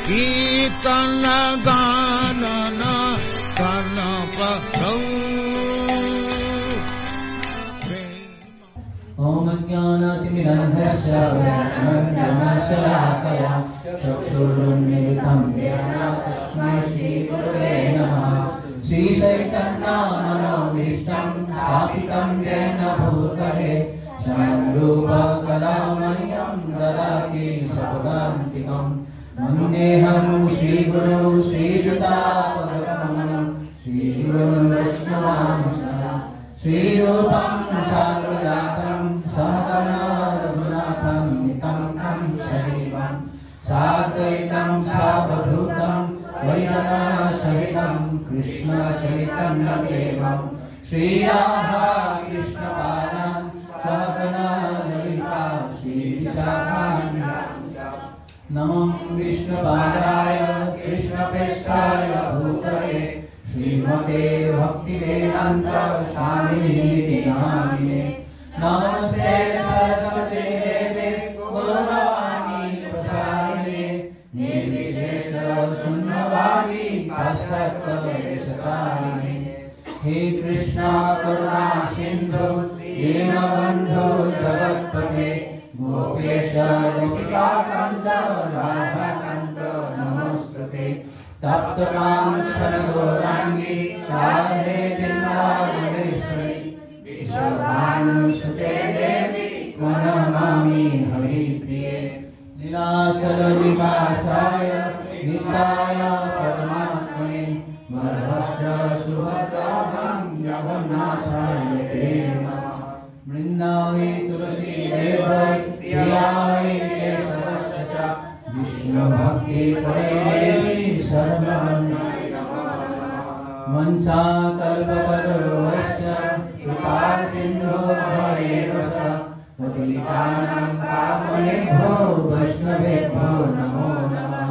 कीर्तन गानन कर्णपतौ ओम ज्ञानातिमिरन्धस्य ज्ञानशलाकया चक्षुरुन्मीलितं येन तस्मै श्रीगुरवे नमः। श्रीचैतन्यमनोभीष्टं स्थापितं येन भूतले स्वयं रूपं कलामयं ददाति स्वपदान्तिकम्। वन्देऽहं श्रीगुरौ श्रीयुतापदकमलं श्रीगुरुं वैष्णवांश्च श्रीरूपं साग्रजातं सहगना रघुनाथं नितं तं सजीवं साद्वैतं सावधूतं वैजनासहितं कृष्णचैतन्यदेवं श्रीराधा कृष्णपादां सहगना ललिता श्रीविशाखान्वितां नमो विष्णुपादाय कृष्णप्रेष्ठाय भूतले श्रीमते भक्तिवेदान्त स्वामिनिति नामिने। नमस्ते सरस्वते देवे गौरवाणी प्रचारिणे निर्विशेष शून्यवादी पाश्चात्यदेशकारिणे। हे कृष्णा करुणा सिन्धु दीनबन्धो जगत्पते गोपेश गोपिकाकान्त राधाकान्त नमोस्तुते। तप्तकांचन गौरांगी राधे वृंदावनेश्वरी विश्वभानुसुते देवी प्रणमामि हरिप्रिये। लीलाचलनिवासाय नित्याय परमात्मने बलभद्र सुभद्राभं जगन्नाथाय ते नमः। वृन्दावे तुलसी देवै प्रियाय केशवस्य च विष्णु भक्ति देवी सर्वमंगलाय वंशाकल्पतरुश्च कृपासिन्धुभ्येव च पतितानां पावनेभ्यो वैष्णवेभ्यो नमो नमः।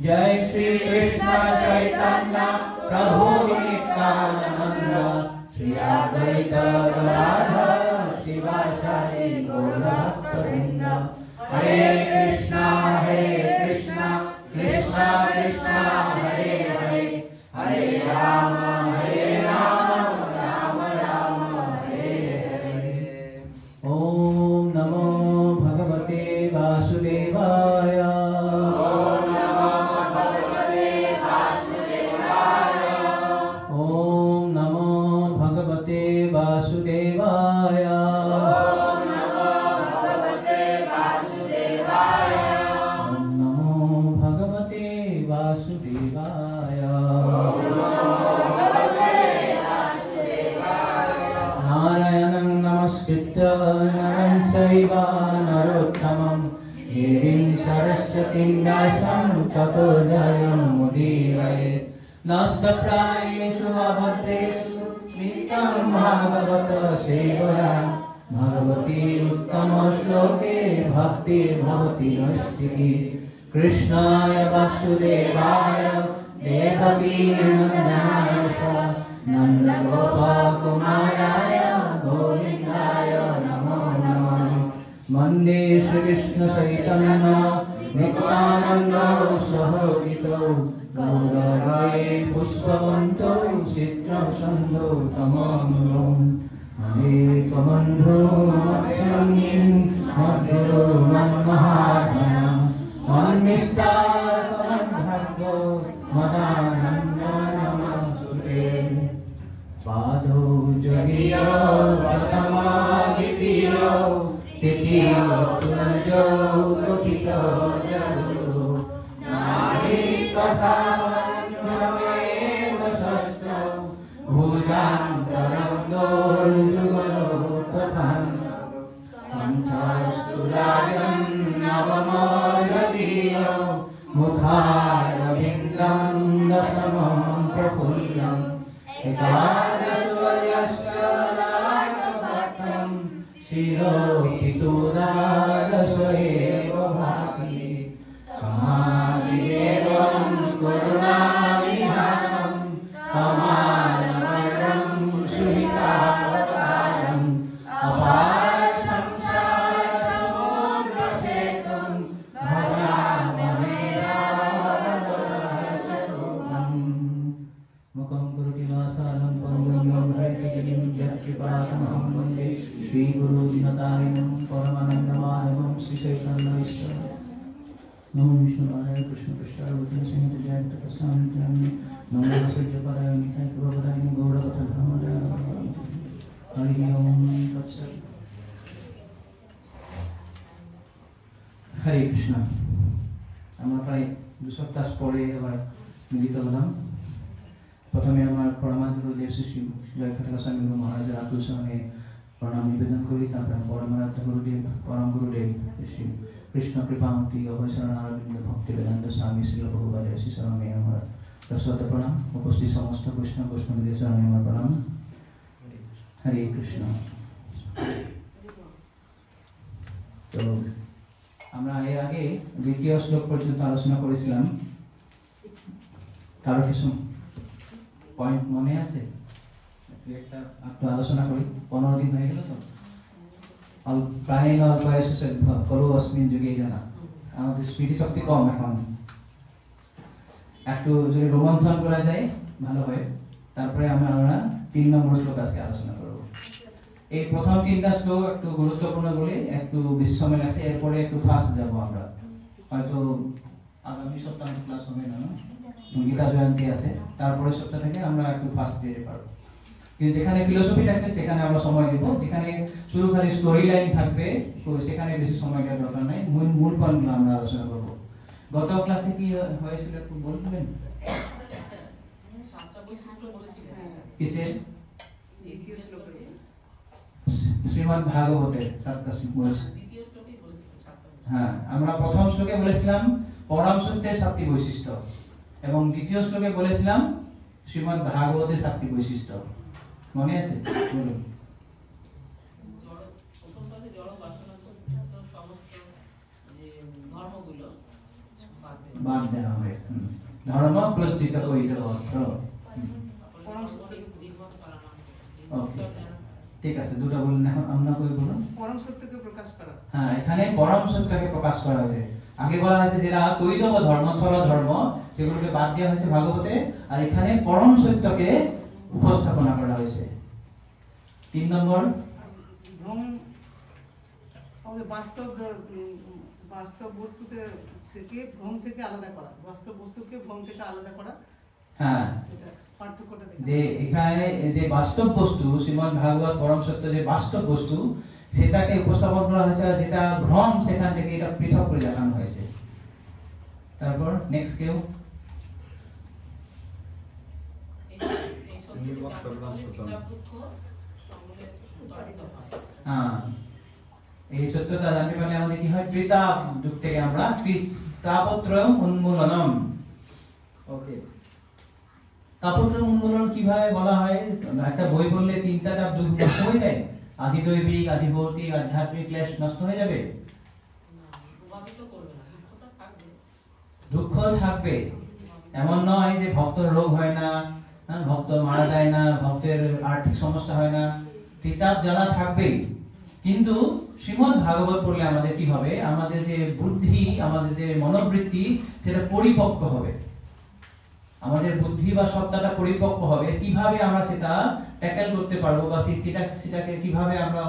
जय श्री कृष्ण चैतन्य प्रभु नित्यानंद श्री अद्वैत गदाधर शिवासादि गौरभक्तवृंद। हरे कृष्णा कृष्णा कृष्णा हरे हरे हरे राम राम राम हरे हरे। ओम नमो भगवते वासुदेवाय। ओम नमो भगवते वासुदेवाय। ओम नमो भगवते वासुदेवाय। नारायणं नमस्कृत्य नरं चैव नरोत्तमं देवीं सरस्वतीं व्यासं ततो जयमुदीरयेत्। नस्तप्रायेषु अभद्रेषु नित्यं भागवत सेवया भगवती उत्तमश्लोके भक्तिर्भवति नैष्ठिकी। कृष्णाय वासुदेवाय देवकी नन्दनाय च नन्दगोपकुमाराय गोविन्दाय नमो नमः। वन्दे श्रीकृष्णचैतन्य नित्यानन्द सहोदितो गौरवाय पुष्पवन्तो चित्रसन्धो तमामरो। हरेकबन्धो मत्सङ्गीं मद्गुरो मन्महात्मना मन्निष्ठावन्धर्गो मदानन्द नमस्तुते। पादौ जगीयो प्रथमा द्वितीयो तृतीयो तुल्यो लोकितो जगुः नारी तथा वज्रमेव षष्ठो भुजान्तरङ्गोर्जुगलो तथा कण्ठस्तु राजन् नवमो यदीयो मुखारविन्दं दशमं प्रफुल्लम् एकादशस्य नाटभट्टं शिरोहितोदादश एव भाति। समाधिदेवं करुणाविहारं कमालवर्णं सुहितावतारम् अपार संसारसमुद्रसेतुं भजामहे रामं नमो विष्णुपादाय कृष्णपृष्ठाय भूतलक्ष्मी जयन्त प्रसादाय नमो सूर्यपदाय निताय प्रभवदाय गौरवतधर्मदाय हरि ओम तत्सत्। हरे कृष्ण। আমরা প্রায় 2 সপ্তাহ পরে আবার মিলিত হলাম। প্রথমে আমার প্রণাম গুরুদেব শ্রী জয় খাটকা স্বামী গুরু মহারাজের আতুল চরণে প্রণাম নিবেদন করি। তারপরে পরমারাধ্য গুরুদেব পরম গুরুদেব শ্রী কৃষ্ণ কৃপামূর্তি অভয়চরণ অরবিন্দ ভক্তি বেদান্ত স্বামী শ্রী ভগবানের শ্রী চরণে আমার দশরথ প্রণাম। উপস্থিত সমস্ত কৃষ্ণ বৈষ্ণবদের চরণে আমার প্রণাম। হরে কৃষ্ণ। তো আমরা এর আগে দ্বিতীয় শ্লোক পর্যন্ত আলোচনা করেছিলাম। কারো কিছু পয়েন্ট মনে আছে? একটু আলোচনা করি। 15 দিন হয়ে গেল তো। প্রাণীন বয়সে করু অস্মিন যুগে জানা আমাদের স্মৃতি শক্তি কম এখন। একটু যদি রোমন্থন করা যায় ভালো হয়। তারপরে আমরা 3 নম্বর শ্লোক আজকে আলোচনা করব। এই প্রথম 3টা শ্লোক একটু গুরুত্বপূর্ণ বলে একটু বেশি সময় লাগছে। এরপরে একটু ফাস্ট যাব আমরা। হয়তো আগামী সপ্তাহে ক্লাস হবে না, গীতা জয়ন্তী আছে। তারপরে সপ্তাহ থেকে আমরা একটু ফাস্ট পেতে পারবো। কিন্তু যেখানে ফিলোসফি থাকবে সেখানে আমরা সময় দেব। যেখানে শুরু খালি স্টোরি লাইন থাকবে তো সেখানে বেশি সময় দেওয়ার দরকার নাই। মূল পয়েন্টগুলো আমরা আলোচনা করব। গত ক্লাসে কি হয়েছিল একটু বলবেন? কিসের? শ্রীমদ্ ভাগবতের 7টা শ্লোক বলেছি। হ্যাঁ, আমরা প্রথম শ্লোকে বলেছিলাম পরম সত্যের 7টি বৈশিষ্ট্য এবং দ্বিতীয় শ্লোকে বলেছিলাম শ্রীমদ্ ভাগবতের 7টি বৈশিষ্ট্য। মনে আছে? বলুন। বাদ দেওয়া হবে। ধর্ম প্রচিত কইল অর্থ। ঠিক আছে, দুটো বলুন। এখন আমরা কই বলুন? পরম সত্যকে প্রকাশ করা। হ্যাঁ, এখানে পরম সত্যকে প্রকাশ করা হয়েছে। আগে বলা হয়েছে যেটা কৈতব ধর্ম ছল ধর্ম সেগুলোকে বাদ দেওয়া হয়েছে ভাগবতে, আর এখানে পরম সত্যকে উপস্থাপনা করা হয়েছে। 3 নম্বর ভ্রম আমাদের বাস্তব বস্তুতে থেকে ভ্রম থেকে আলাদা করা, বাস্তব বস্তুকে ভ্রম থেকে আলাদা করা। হ্যাঁ, সেটা পার্থক্যটা দেখা যে এখানে যে বাস্তব বস্তু শ্রীমদ্ ভাগবত পরম সত্য যে বাস্তব বস্তু সেটাকে উপস্থাপন করা হয়েছে, আর যেটা ভ্রম সেখান থেকে এটা পৃথক করে দেখানো হয়েছে। তারপর নেক্সট কেউ? হ্যাঁ, এই সত্যতা জানতে পারলে আমাদের কি হয়? ত্রিতাপ যুগ থেকে আমরা তাপত্রয়ম উন্মূলনম। ওকে, তাপত্রয়ম উন্মূলন কিভাবে বলা হয়? একটা বই বললে 3টা তাপ যুগ নষ্ট হয়ে যায়? আদি দৈবিক, আদি ভৌতিক, আধ্যাত্মিক ক্লেশ নষ্ট হয়ে যাবে? দুঃখ থাকবে, এমন নয় যে ভক্তের রোগ হয় না, ভক্ত মারা যায় না, ভক্তের আর্থিক সমস্যা হয় না, ত্রিতাপ জ্বালা থাকবেই। কিন্তু শ্রীমদ্ ভাগবত পড়লে আমাদের কি হবে? আমাদের যে বুদ্ধি, আমাদের যে মনোবৃত্তি সেটা পরিপক্ক হবে। আমাদের বুদ্ধি বা সত্তাটা পরিপক্ক হবে। কিভাবে আমরা সেটা ট্যাকেল করতে পারবো বা সেটাকে কিভাবে আমরা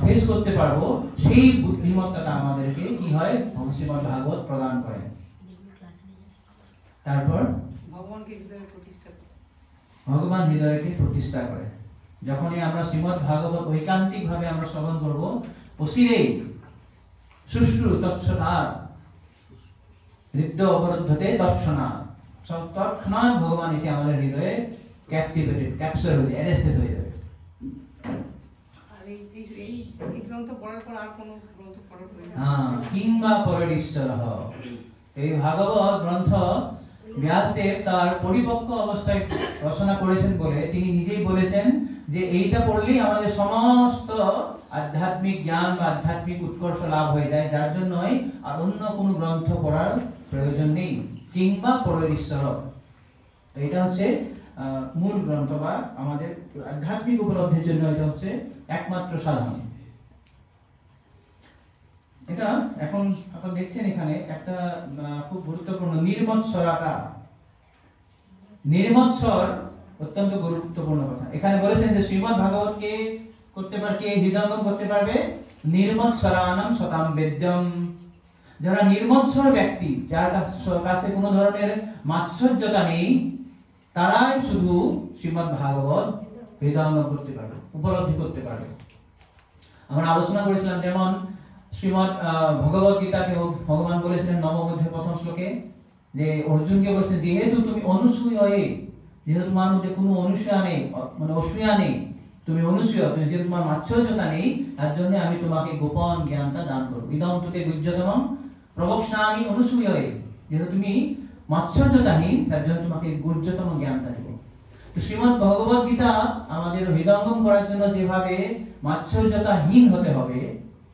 ফেস করতে পারবো, সেই বুদ্ধিমত্তাটা আমাদেরকে কি হয়? শ্রীমদ্ ভাগবত প্রদান করে। তারপর ভগবানকে হৃদয়ে প্রতিষ্ঠা করে। ভগবান হৃদয়কে প্রতিষ্ঠা করে। যখনই আমরা শ্রীমদ্ ভাগবত ঐকান্তিক ভাবে আমরা শ্রবণ করব, অচিরেই সুশ্রু তৎসদাৎ হৃদয় অবরুদ্ধতে তৎক্ষণাৎ, তৎক্ষণাৎ ভগবান এসে আমাদের হৃদয়ে ক্যাপটিভেটেড, ক্যাপচার হয়ে যাবে, অ্যারেস্টেড হয়ে যাবে। আর এই গ্রন্থ পড়ার পর আর কোনো গ্রন্থ পড়ার প্রয়োজন নেই। হ্যাঁ, কিংবা পরমেশ্বরঃ। এই ভাগবত গ্রন্থ ব্যাসদেব তার পরিপক্ক অবস্থায় রচনা করেছেন বলে তিনি নিজেই বলেছেন যে এইটা পড়লেই আমাদের সমস্ত আধ্যাত্মিক জ্ঞান বা আধ্যাত্মিক উৎকর্ষ লাভ হয়ে যায়, যার জন্যই আর অন্য কোনো গ্রন্থ পড়ার প্রয়োজন নেই। কিংবা পরমেশ্বর, এটা হচ্ছে মূল গ্রন্থ বা আমাদের আধ্যাত্মিক উপলব্ধির জন্য এটা হচ্ছে একমাত্র সাধন। এটা এখন আপনারা দেখছেন এখানে একটা খুব গুরুত্বপূর্ণ নির্মৎসরাটা। নির্মৎসর অত্যন্ত গুরুত্বপূর্ণ কথা। এখানে বলেছেন যে শ্রীমদ্ ভাগবতকে করতে পারে, কে হৃদয়ঙ্গম করতে পারবে? নির্মৎসরাণম শতাম বেদ্যম। যারা নির্মৎসর ব্যক্তি, যার কাছে কোনো ধরনের মাৎসর্যতা নেই, তারাই শুধু শ্রীমদ্ ভাগবত হৃদয়ঙ্গম করতে পারবে, উপলব্ধি করতে পারবে। আমরা আলোচনা করেছিলাম যেমন শ্রীমদ্ ভগবত গীতাকে ভগবান বলেছিলেন নবম অধ্যায় প্রথম শ্লোকে যে অর্জুনকে বলেছেন, যেহেতু তুমি অনুসূয় হয়ে, যেহেতু তোমার মধ্যে কোনো অনুসূয়া নেই, মানে অসূয়া নেই, তুমি অনুসূয়, তুমি যেহেতু তোমার মাৎসর্যতা নেই, তার জন্য আমি তোমাকে গোপন জ্ঞানটা দান করব। ইদম তুতে গুহ্যতমং প্রবক্ষ্যামি অনুসূয় হয়ে, যেহেতু তুমি মাৎসর্যতাহীন, তার জন্য তোমাকে গুহ্যতম জ্ঞানটা দেব। তো শ্রীমদ্ ভগবত গীতা আমাদের হৃদয়ঙ্গম করার জন্য যেভাবে মাৎসর্যতাহীন হতে হবে,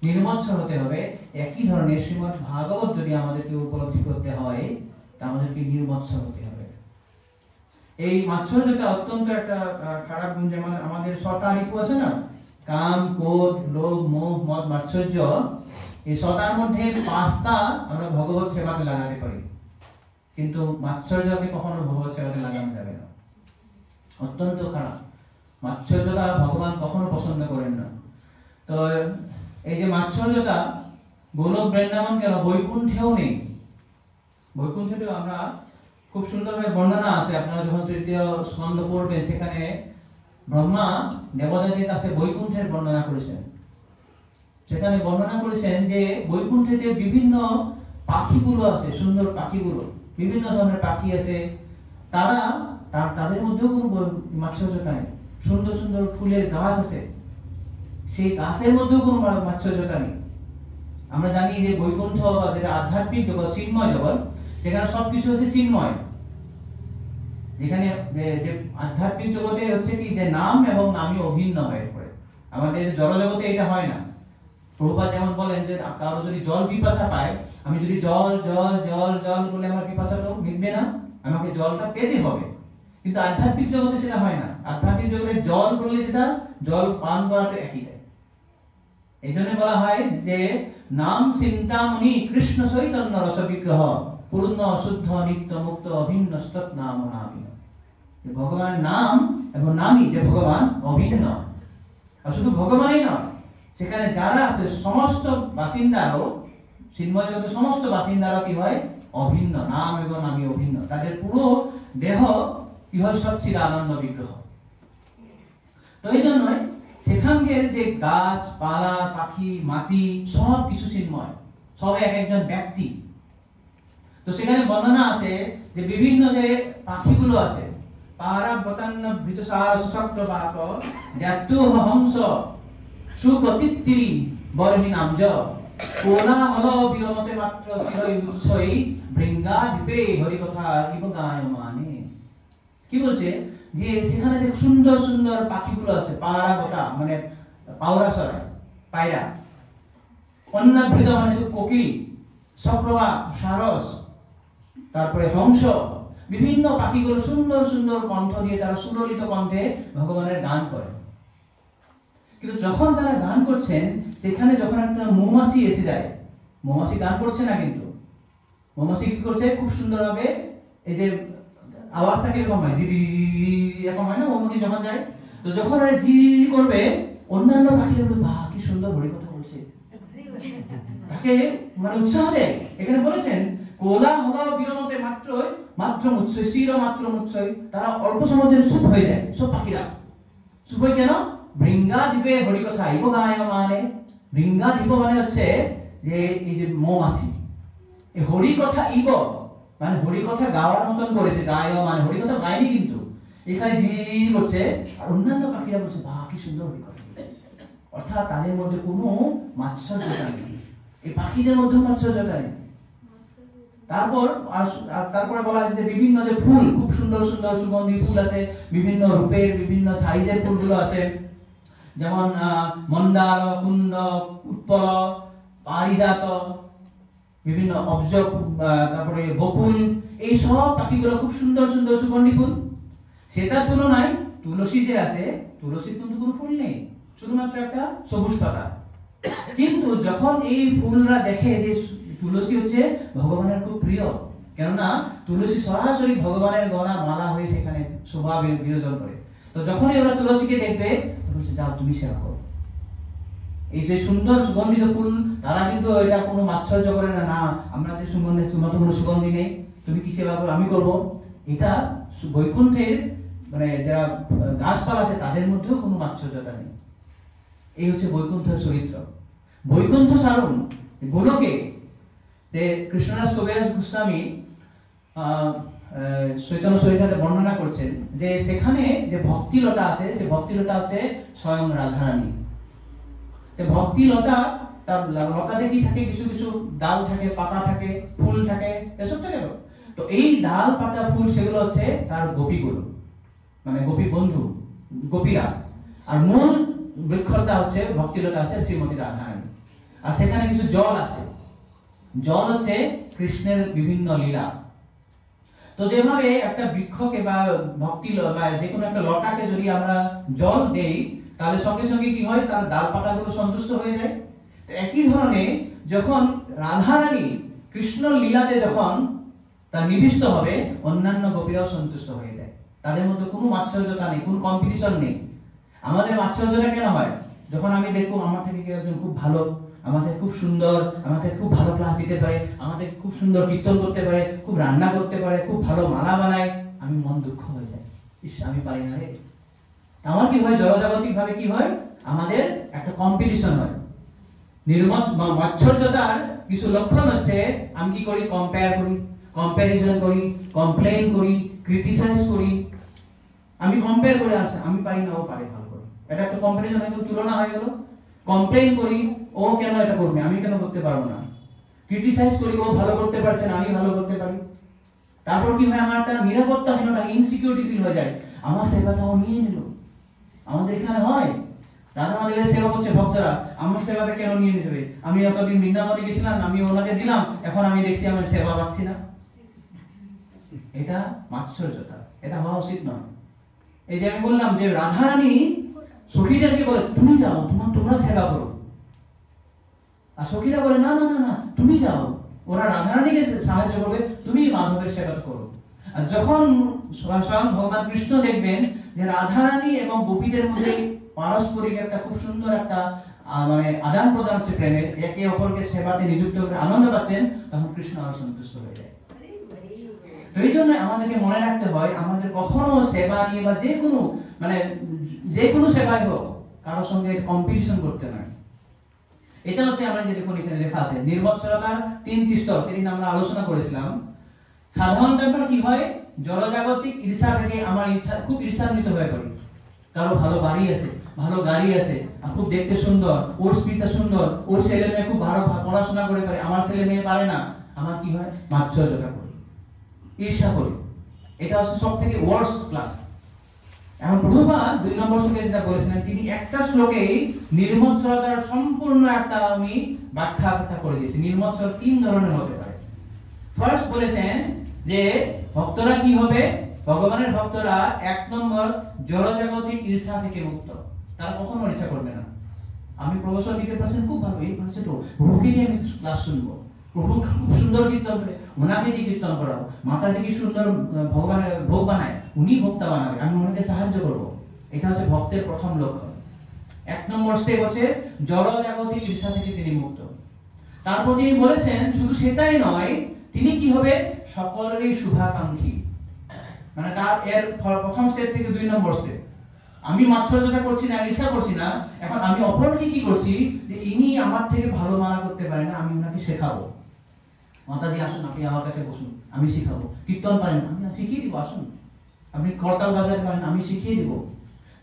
নির্মৎসর হতে হবে, একই ধরনের শ্রীমদ্ ভাগবত যদি আমাদেরকে উপলব্ধি করতে হয়, তা আমাদেরকে নির্মৎসর হতে হবে। এই মাৎসর্যতা অত্যন্ত একটা খারাপ গুণ। যেমন আমাদের 6টা রিপু আছে না, কাম, ক্রোধ, লোভ, মোহ, মদ, মাৎসর্য, এই 6টার মধ্যে 5টা আমরা ভগবত সেবাতে লাগাতে পারি, কিন্তু মাৎসর্যকে কখনো ভগবত সেবাতে লাগানো যাবে না, অত্যন্ত খারাপ। মাৎসর্যতা ভগবান কখনো পছন্দ করেন না। তো এই যে মাৎসর্যতা গোলক বৃন্দাবন কেন, বৈকুণ্ঠেও নেই। বৈকুণ্ঠেও আমরা খুব সুন্দরভাবে বর্ণনা আছে, আপনারা যখন 3য় স্কন্ধ পড়বেন, সেখানে ব্রহ্মা দেবতাদের কাছে বৈকুণ্ঠের বর্ণনা করেছেন। সেখানে বর্ণনা করেছেন যে বৈকুণ্ঠে যে বিভিন্ন পাখিগুলো আছে, সুন্দর পাখিগুলো, বিভিন্ন ধরনের পাখি আছে, তাদের মধ্যেও কোনো মাৎসর্যতা নেই। সুন্দর সুন্দর ফুলের গাছ আছে, সেই গাছের মধ্যেও কোনো মাৎসর্যতা নেই। আমরা জানি যে বৈকুণ্ঠ বা যেটা আধ্যাত্মিক জগৎ, চিন্ময় জগৎ, সেখানে সবকিছু হচ্ছে চিন্ময়। যেখানে যে আধ্যাত্মিক জগতে হচ্ছে কি, যে নাম এবং নামই অভিন্ন হয়ে পড়ে। আমাদের জড় জগতে এটা হয় না। প্রভুপাদ যেমন বলেন যে কারো যদি জল পিপাসা পায়, আমি যদি জল জল জল জল বলে আমার পিপাসাটা মিটবে না, আমাকে জলটা পেতে হবে। কিন্তু আধ্যাত্মিক জগতে সেটা হয় না। আধ্যাত্মিক জগতে জল বললে যেটা, জল পান করাটা একই। এই জন্য বলা হয় যে নাম চিন্তামণি কৃষ্ণ চৈতন্য রস বিগ্রহ পূর্ণ শুদ্ধ নিত্য মুক্ত অভিন্ন স্তৎ নাম নামি। ভগবানের নাম এবং নামই যে ভগবান অভিন্ন। আর শুধু ভগবানই নয়, সেখানে যারা আছে সমস্ত বাসিন্দারও, চিন্ময় জগতের সমস্ত বাসিন্দারও কি হয়, অভিন্ন। নাম এবং নামই অভিন্ন। তাদের পুরো দেহ কি হয়, সচ্চিদ আনন্দ বিগ্রহ। তো এই জন্যই সেখানকার যে গাছ পালা, পাখি, মাটি, সব কিছু চিন্ময়, সব এক একজন ব্যক্তি। তো সেখানে বর্ণনা আছে যে বিভিন্ন যে পাখিগুলো আছে, পারা বতান্ন ভৃতসার সুচক্রবাক দ্যাতু হংস সুকতিত্তি বর্হি নামজ কোলাহল বিলমতে মাত্র শিরই উৎসই বৃঙ্গা দ্বীপে হরি কথা ইব গায়মানে। কি বলছে যে সেখানে যে সুন্দর সুন্দর পাখিগুলো আছে, পায়রা গোটা মানে পায়রা সরাই, পায়রা, অন্নাবৃত মানে কোকিল, চক্রবা, সারস, তারপরে হংস, বিভিন্ন পাখিগুলো সুন্দর সুন্দর কণ্ঠ দিয়ে তারা সুললিত কণ্ঠে ভগবানের গান করে। কিন্তু যখন তারা গান করছেন, সেখানে যখন একটা মৌমাছি এসে যায়, মৌমাছি গান করছে না, কিন্তু মৌমাছি কি করছে, খুব সুন্দরভাবে এই যে আওয়াজটা কিরকম হয়, জি এরকম হয় না মৌমাছি যখন যায়। তো যখন জি করবে, অন্যান্য পাখিরা বলবে বাহ কি সুন্দর হরি কথা বলছে, তাকে মানে উৎসাহ দেয়। এখানে বলেছেন কোলা হলা বিরমতে মাত্র মুচ্ছয়, শির মাত্র মুচ্ছয়, তারা অল্প সময়ের জন্য চুপ হয়ে যায়। সব পাখিরা চুপ হয় কেন, বৃঙ্গা দ্বীপে হরি কথা ইব গায়মানে। বৃঙ্গা দ্বীপ মানে হচ্ছে যে এই যে মৌমাছি, এই হরি কথা ইব মানে হরি কথা গাওয়ার মতন করেছে। গায় মানে হরি কথা গায়নি, কিন্তু এখানে জি করছে, আর অন্যান্য পাখিরা বলছে বাহ কি সুন্দর হরি কথা। অর্থাৎ তাদের মধ্যে কোনো মাৎসর্যতা নেই, এই পাখিদের মধ্যে মাৎসর্যতা নেই। তারপরে বলা হয়েছে বিভিন্ন যে ফুল, খুব সুন্দর সুন্দর সুগন্ধি ফুল আছে, বিভিন্ন রূপের বিভিন্ন সাইজের ফুলগুলো আছে, যেমন মন্দার, কুন্দ, উৎপল, পারিজাত, বিভিন্ন অবজ, তারপরে বকুল, এই সব পাখিগুলো খুব সুন্দর সুন্দর সুগন্ধি ফুল। সেটার তুলনায় তুলসী যে আছে, তুলসীর কিন্তু কোনো ফুল নেই, শুধুমাত্র একটা সবুজ পাতা। কিন্তু যখন এই ফুলরা দেখে যে তুলসী হচ্ছে ভগবানের খুব প্রিয়, কেননা তুলসী সরাসরি ভগবানের গলা মালা হয়ে সেখানে শোভা বিরাজন করে। তো যখনই ওরা তুলসীকে দেখবে, বলছে যাও তুমি সেবা করো। এই যে সুন্দর সুগন্ধিত ফুল, তারা কিন্তু এটা কোনো মাৎসর্য করে না, না আমরা যে সুগন্ধি, তোমার তো কোনো সুগন্ধি নেই, তুমি কি সেবা করো, আমি করব। এটা বৈকুণ্ঠের মানে যারা গাছপালা আছে তাদের মধ্যেও কোনো মাৎসর্যতা নেই। এই হচ্ছে বৈকুণ্ঠের চরিত্র। বৈকুণ্ঠ সারণ গোলকে যে কৃষ্ণদাস কবিরাজ গোস্বামী চৈতন্য চরিতাতে বর্ণনা করছেন যে সেখানে যে ভক্তিলতা আছে, সে ভক্তিলতা আছে স্বয়ং রাধারানী। ভক্তিলতা, তার লতাতে কি থাকে, কিছু কিছু ডাল থাকে, পাতা থাকে, ফুল থাকে, এসব থাকে। তো এই ডাল পাতা ফুল সেগুলো হচ্ছে তার গোপীগুলো, মানে গোপী বন্ধু, গোপীরা। আর মূল বৃক্ষটা হচ্ছে ভক্তিলতা আছে শ্রীমতী রাধারানী। আর সেখানে কিছু জল আছে, জল হচ্ছে কৃষ্ণের বিভিন্ন লীলা। তো যেভাবে একটা বৃক্ষকে বা ভক্তি বা যে কোনো একটা লতাকে যদি আমরা জল দেই, তাহলে সঙ্গে সঙ্গে কি হয়, তার ডাল পাতাগুলো সন্তুষ্ট হয়ে যায়। তো একই ধরনের যখন রাধারানী কৃষ্ণ লীলাতে যখন তার নিবিষ্ট হবে, অন্যান্য গোপীরাও সন্তুষ্ট হয়ে যায়। তাদের মধ্যে কোনো মাৎসর্যতা নেই, কোনো কম্পিটিশন নেই। আমাদের মাৎসর্যতা কেন হয়? যখন আমি দেখবো আমার থেকে কেউ একজন খুব ভালো, আমাদের খুব সুন্দর, আমাদের খুব ভালো ক্লাস দিতে পারে, আমাদের খুব সুন্দর কীর্তন করতে পারে, খুব রান্না করতে পারে, খুব ভালো মালা বানায়, আমি মন দুঃখ হয়ে যায়, ইস আমি পারি না রে। আমার কি হয়, জড়জাগতিক ভাবে কি হয়, আমাদের একটা কম্পিটিশন হয়। মাৎসর্যতার কিছু লক্ষণ হচ্ছে আমি কি করি, কম্পেয়ার করি, কম্প্যারিজন করি, কমপ্লেইন করি, ক্রিটিসাইজ করি। আমি কম্পেয়ার করে আসি, আমি পারি না, ও পারে ভালো করে, এটা একটা কম্প্যারিজন হয়ে গেল, তুলনা হয়ে গেল। কমপ্লেইন করি, ও কেন এটা করবে, আমি কেন করতে পারবো না। ক্রিটিসাইজ করি, ও ভালো করতে পারছে না, আমি ভালো করতে পারি। তারপর কি হয়, আমার একটা নিরাপত্তাহীনতা, ইনসিকিউরিটি ফিল হয়ে যায়, আমার সেবাটা ও নিয়ে নিল। আমাদের এখানে হয়, রাধা মাধবের সেবা করছে ভক্তরা, আমার সেবাটা কেন নিয়ে নেবে? আমি এতদিন বৃন্দাবনে গেছিলাম, আমি ওনাকে দিলাম, এখন আমি দেখছি আমার সেবা পাচ্ছি না। এটা মাৎসর্যতা, এটা হওয়া উচিত নয়। এই যে আমি বললাম যে রাধারানী সখীদেরকে বলে তুমি যাও, তোমরা সেবা করো, আর সখীরা বলে না না না না তুমি যাও, ওরা রাধারানীকে সাহায্য করবে, তুমি মাধবের সেবা করো। আর যখন স্বয়ং ভগবান কৃষ্ণ দেখবেন যে রাধারানী এবং গোপীদের মধ্যে পারস্পরিক একটা খুব সুন্দর একটা মানে আদান প্রদান হচ্ছে প্রেমের, একে অপরকে সেবাতে নিযুক্ত করে আনন্দ পাচ্ছেন, তখন কৃষ্ণ আরো সন্তুষ্ট হয়ে যায়। তো এই জন্য আমাদেরকে মনে রাখতে হয়, আমাদের কখনো সেবা নিয়ে বা যে কোনো সেবাই হোক, কারোর সঙ্গে কম্পিটিশন করতে নয়। এটা হচ্ছে আমরা যে দেখুন এখানে লেখা আছে নির্বৎসলতার 3টি স্তর, সেদিন আমরা আলোচনা করেছিলাম। সাধারণত ব্যাপার কি হয়, জড়জাগতিক ঈর্ষা থেকে আমার খুব ঈর্ষান্বিত হয়ে পড়ি। কারো ভালো বাড়ি আছে, ভালো গাড়ি আছে, আর খুব দেখতে সুন্দর, ওর স্পিডটা সুন্দর, ওর ছেলে মেয়ে খুব ভালো পড়াশোনা করে পারে, আমার ছেলে মেয়ে পারে না, আমার কি হয়, মাৎসর্যতা করি, ঈর্ষা করি। এটা হচ্ছে সব থেকে ওয়ার্স্ট ক্লাস। এখন প্রভুপাদ 2 নম্বর শ্লোকে যেটা বলেছিলেন, তিনি একটা শ্লোকেই নির্মৎসলতার সম্পূর্ণ একটা উনি ব্যাখ্যা করে দিয়েছেন। নির্মৎসল 3 ধরনের হতে পারে। ফার্স্ট বলেছেন যে ভক্তরা কি হবে, ভগবানের ভক্তরা 1 নম্বর জড়জাগতিক ঈর্ষা থেকে মুক্ত, তারা কখনো ঈর্ষা করবে না। আমি প্রবচন দিতে পারছেন খুব ভালো, এই পারছে তো প্রভুকে নিয়ে আমি ক্লাস শুনবো, প্রভু খুব সুন্দর কীর্তন করে, ওনাকে দিয়ে কীর্তন করাবো, মাতাজি কি সুন্দর ভগবানের ভোগ বানায়, উনি ভোক্তা বানাবে, আমি ওনাকে সাহায্য করবো। এটা হচ্ছে ভক্তের প্রথম লক্ষণ। 1 নম্বর স্টেপ হচ্ছে জড়জাগতিক ঈর্ষা থেকে তিনি মুক্ত। তারপর তিনি বলেছেন শুধু সেটাই নয়, তিনি কি হবে, সকলেরই শুভাকাঙ্ক্ষী। মানে তার এর প্রথম স্টেপ থেকে 2 নম্বর স্টেপ, আমি মাৎসর্যতা করছি না, ঈর্ষা করছি না, এখন আমি অপরকে কি করছি, যে ইনি আমার থেকে ভালো মালা করতে পারে না, আমি ওনাকে শেখাবো। মাতাজি আসুন, আপনি আমার কাছে বসুন, আমি শিখাবো। কীর্তন পারেন, আমি শিখিয়ে দিব, আসুন। আপনি করতাল বাজাতে পারেন, আমি শিখিয়ে দিব।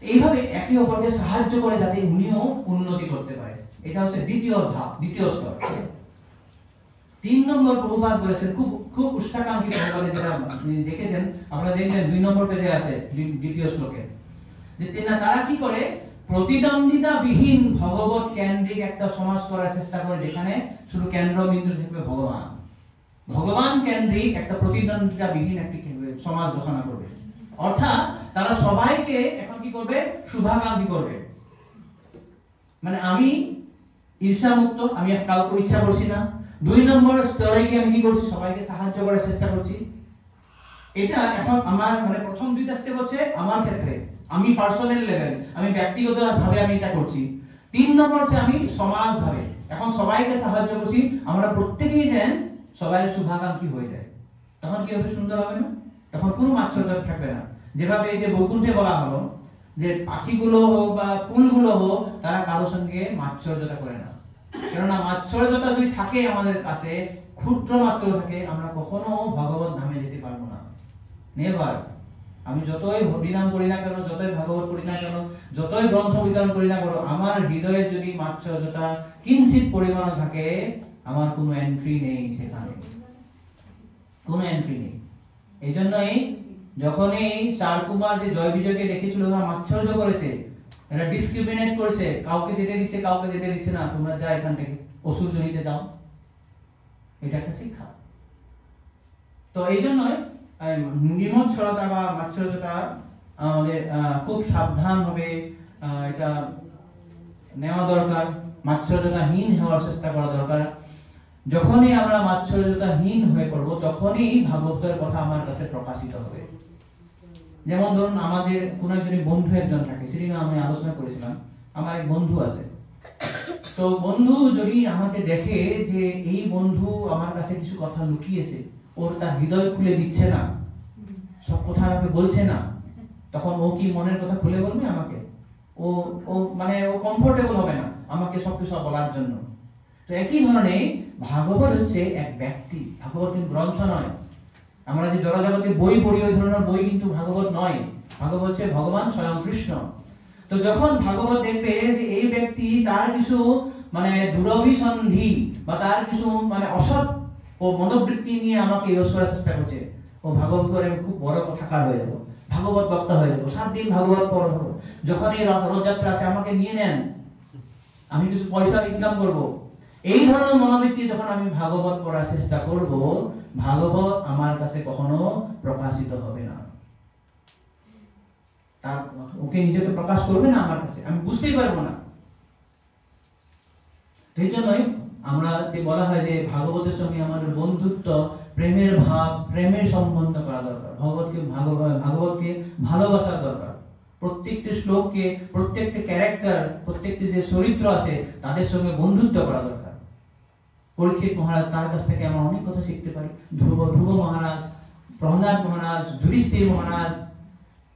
এইভাবে একে অপরকে সাহায্য করে যাতে উনিও উন্নতি করতে পারে। এটা হচ্ছে দ্বিতীয় ধাপ, দ্বিতীয় স্তর। 3 নম্বর প্রভুপাদ বলেছেন, খুব খুব উষ্টাকাঙ্ক্ষী ভগবানের, যেটা দেখেছেন আপনারা দেখবেন 2 নম্বর পেজে আছে দ্বিতীয় শ্লোকে, যে তারা কি করে, প্রতিদ্বন্দ্বিতা বিহীন ভগবত কেন্দ্রিক একটা সমাজ করার চেষ্টা করে, যেখানে শুধু কেন্দ্রবিন্দু থাকবে ভগবান। ভগবান কেন্দ্রিক একটা প্রতিদ্বন্দ্বিতা বিহীন একটি সমাজ ঘোষণা করবে। অর্থাৎ তারা সবাইকে এখন কি করবে, শুভাকাঙ্ক্ষী করবে। মানে আমি ঈর্ষা মুক্ত, আমি কাউকে ইচ্ছা করছি না। 2 নম্বর স্তরে গিয়ে আমি কি করছি, সবাইকে সাহায্য করার চেষ্টা করছি। এটা এখন আমার মানে প্রথম 2টা স্টেপ হচ্ছে আমার ক্ষেত্রে, আমি পার্সোনাল লেভেল, আমি ব্যক্তিগতভাবে আমি এটা করছি। 3 নম্বর হচ্ছে আমি সমাজভাবে এখন সবাইকে সাহায্য করছি, আমরা প্রত্যেকেই যেন সবাই শুভাকাঙ্ক্ষী হয়ে যায়, তখন কি হবে? সুন্দর হবে না? তখন কোনো মাৎসর্য থাকবে না। যেভাবে এই যে বৈকুণ্ঠে বলা হলো যে পাখিগুলো হোক বা ফুলগুলো হোক, তারা কারো সঙ্গে মাৎসর্যতা করে না। কেননা মাৎসর্যতা যদি থাকে আমাদের কাছে, ক্ষুদ্র মাত্র থাকে, আমরা কখনো ভগবত ধামে যেতে পারবো না। নেভার। আমি যতই হরিনাম করি না কেন, যতই ভাগবত করি না কেন, যতই গ্রন্থ বিতরণ করি না কেন, আমার হৃদয়ে যদি মাৎসর্যতা কিঞ্চিত পরিমাণ থাকে, আমার কোনো এন্ট্রি নেই সেখানে, কোনো এন্ট্রি নেই। এই জন্যই যখনই চারকুমার যে জয় বিজয়কে দেখেছিল, ওরা মাৎসর্য করেছে, এরা ডিসক্রিমিনেট করেছে, কাউকে যেতে দিচ্ছে, কাউকে যেতে দিচ্ছে না, তোমরা যা এখান থেকে অসুর জনিতে যাও। এটা একটা শিক্ষা। তো এই জন্যই নিমজ্জনতা বা মাৎসর্যতা আমাদের খুব সাবধান হবে এটা নেওয়া দরকার, মাৎসর্যতাহীন হওয়ার চেষ্টা করা দরকার। যখনই আমরা মাৎসর্যতাহীন হয়ে পড়বো, তখনই ভাগবতের কথা আমার কাছে প্রকাশিত হবে। যেমন ধরুন আমাদের কোন একজন বন্ধু একজন থাকে, সেদিন আমি আলোচনা করেছিলাম, আমার এক বন্ধু আছে। তো বন্ধু যদি আমাকে দেখে যে এই বন্ধু আমার কাছে কিছু কথা লুকিয়েছে, ওর তার হৃদয় খুলে দিচ্ছে না, সব কথা আমাকে বলছে না, তখন ও কি মনের কথা খুলে বলবে আমাকে? ও ও মানে ও কমফোর্টেবল হবে না আমাকে সবকিছু বলার জন্য। তো একই ধরনের ভাগবত হচ্ছে এক ব্যক্তি, ভাগবত কিন্তু গ্রন্থ নয়। আমরা যে জড়জগতে বই পড়ি, ওই ধরনের বই কিন্তু ভাগবত নয়। ভাগবত হচ্ছে ভগবান স্বয়ং কৃষ্ণ। তো যখন ভাগবত দেখবে যে এই ব্যক্তি তার কিছু মানে দুরভিসন্ধি বা তার কিছু মানে অসৎ ও মনোবৃত্তি নিয়ে আমাকে ইউজ করার চেষ্টা করছে, ও ভাগবত করে আমি খুব বড় কথাকার হয়ে যাবো, ভাগবত বক্তা হয়ে যাবো, 7 দিন ভাগবত পড়ব, যখন এই রথযাত্রা আছে আমাকে নিয়ে নেন, আমি কিছু পয়সা ইনকাম করব। এই ধরনের মনোবৃত্তি যখন আমি ভাগবত পড়ার চেষ্টা করব, ভাগবত আমার কাছে কখনো প্রকাশিত হবে না। তার ওকে নিজেকে প্রকাশ করবে না আমার কাছে, আমি বুঝতেই পারবো না। এই জন্যই আমরা বলা হয় যে ভাগবতের সঙ্গে আমাদের বন্ধুত্ব, প্রেমের ভাব, প্রেমের সম্বন্ধ করা দরকার। ভাগবতকে ভালোবাসা দরকার। প্রত্যেকটি শ্লোককে, প্রত্যেকটি ক্যারেক্টার, প্রত্যেকটি যে চরিত্র আছে তাদের সঙ্গে বন্ধুত্ব করা দরকার। পরীক্ষিত মহারাজ, তার কাছ থেকে আমরা অনেক কথা শিখতে পারি। ধ্রুব মহারাজ, প্রহ্লাদ মহারাজ, যুধিষ্ঠির মহারাজ,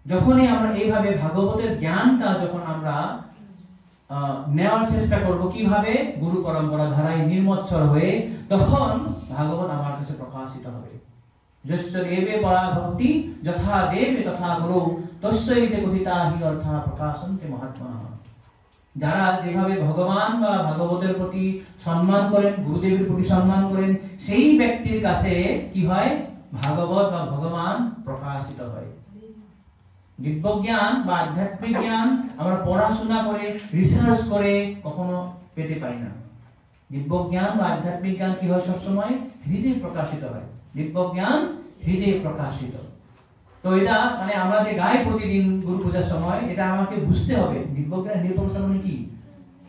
যখনই আমরা এইভাবে ভাগবতের জ্ঞানটা যখন আমরা নেওয়ার চেষ্টা করব, কিভাবে গুরু পরম্পরা ধারায় নির্মৎসর হয়ে, তখন ভাগবত আমার কাছে প্রকাশিত হবে। যস্য দেবে পরা ভক্তি যথা দেবে তথা গুরু তস্যৈতে কথিতা হি অর্থা প্রকাশন্তে মহাত্মনঃ। যারা যেভাবে ভগবান বা ভাগবতের প্রতি সম্মান করেন, গুরুদেবের প্রতি সম্মান করেন, সেই ব্যক্তির কাছে কি হয়? ভাগবত বা ভগবান প্রকাশিত হয়। দিব্যজ্ঞান বা আধ্যাত্মিক জ্ঞান আমরা পড়াশোনা করে, রিসার্চ করে কখনো পেতে পারি না। দিব্যজ্ঞান বা আধ্যাত্মিক জ্ঞান কি হয়? সবসময় হৃদয়ে প্রকাশিত হয়। দিব্যজ্ঞান হৃদয়ে প্রকাশিত। তো এটা মানে আমরা যে গাই প্রতিদিন গুরু পূজার সময়, এটা আমাকে বুঝতে হবে। দিব্যজ্ঞান নির্প্রকাশ মানে কি?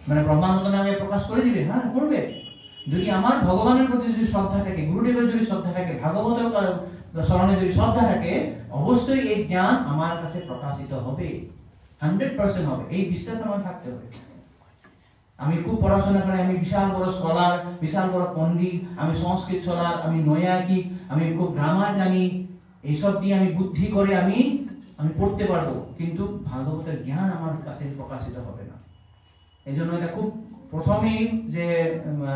মানে ব্রহ্মানন্দ নামে প্রকাশ করে দিবে? হ্যাঁ, করবে। যদি আমার ভগবানের প্রতি যদি শ্রদ্ধা থাকে, গুরুদেবের যদি শ্রদ্ধা থাকে, ভাগবতের স্মরণে যদি শ্রদ্ধা থাকে, অবশ্যই এই জ্ঞান আমার কাছে প্রকাশিত হবে, 100% হবে। এই বিশ্বাস আমার থাকতে হবে। আমি খুব পড়াশোনা করে, আমি বিশাল বড় স্কলার, বিশাল বড় পণ্ডিত, আমি সংস্কৃত স্কলার, আমি নৈয়ায়িক, আমি খুব গ্রামার জানি, এইসব দিয়ে আমি বুদ্ধি করে আমি পড়তে পারবো, কিন্তু ভাগবতের জ্ঞান আমার কাছে প্রকাশিত হবে না। এই জন্য এটা খুব প্রথমেই যে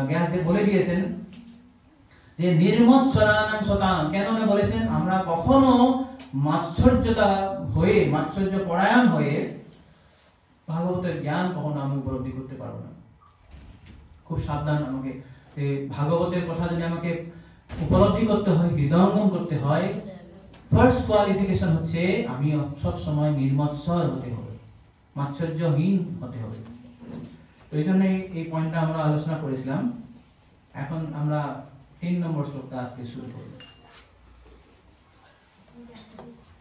ব্যাসদেব বলে দিয়েছেন যে নির্মৎসরানাং শতাং। কেন বলেছেন? আমরা কখনো মাৎসর্যতা হয়ে, মাৎসর্য পরায়ণ হয়ে ভাগবতের জ্ঞান কখনো আমি উপলব্ধি করতে পারবো না। খুব সাবধান আমাকে। ভাগবতের কথা যদি আমাকে উপলব্ধি করতে হয়, হৃদয়ঙ্গম করতে হয়, ফার্স্ট কোয়ালিফিকেশন হচ্ছে আমি সব সময় নির্মৎসর হতে হবে, মাৎসর্যহীন হতে হবে। এই জন্য এই পয়েন্টটা আমরা আলোচনা করেছিলাম। এখন আমরা 3 নম্বর শ্লোকটা আজকে শুরু করব।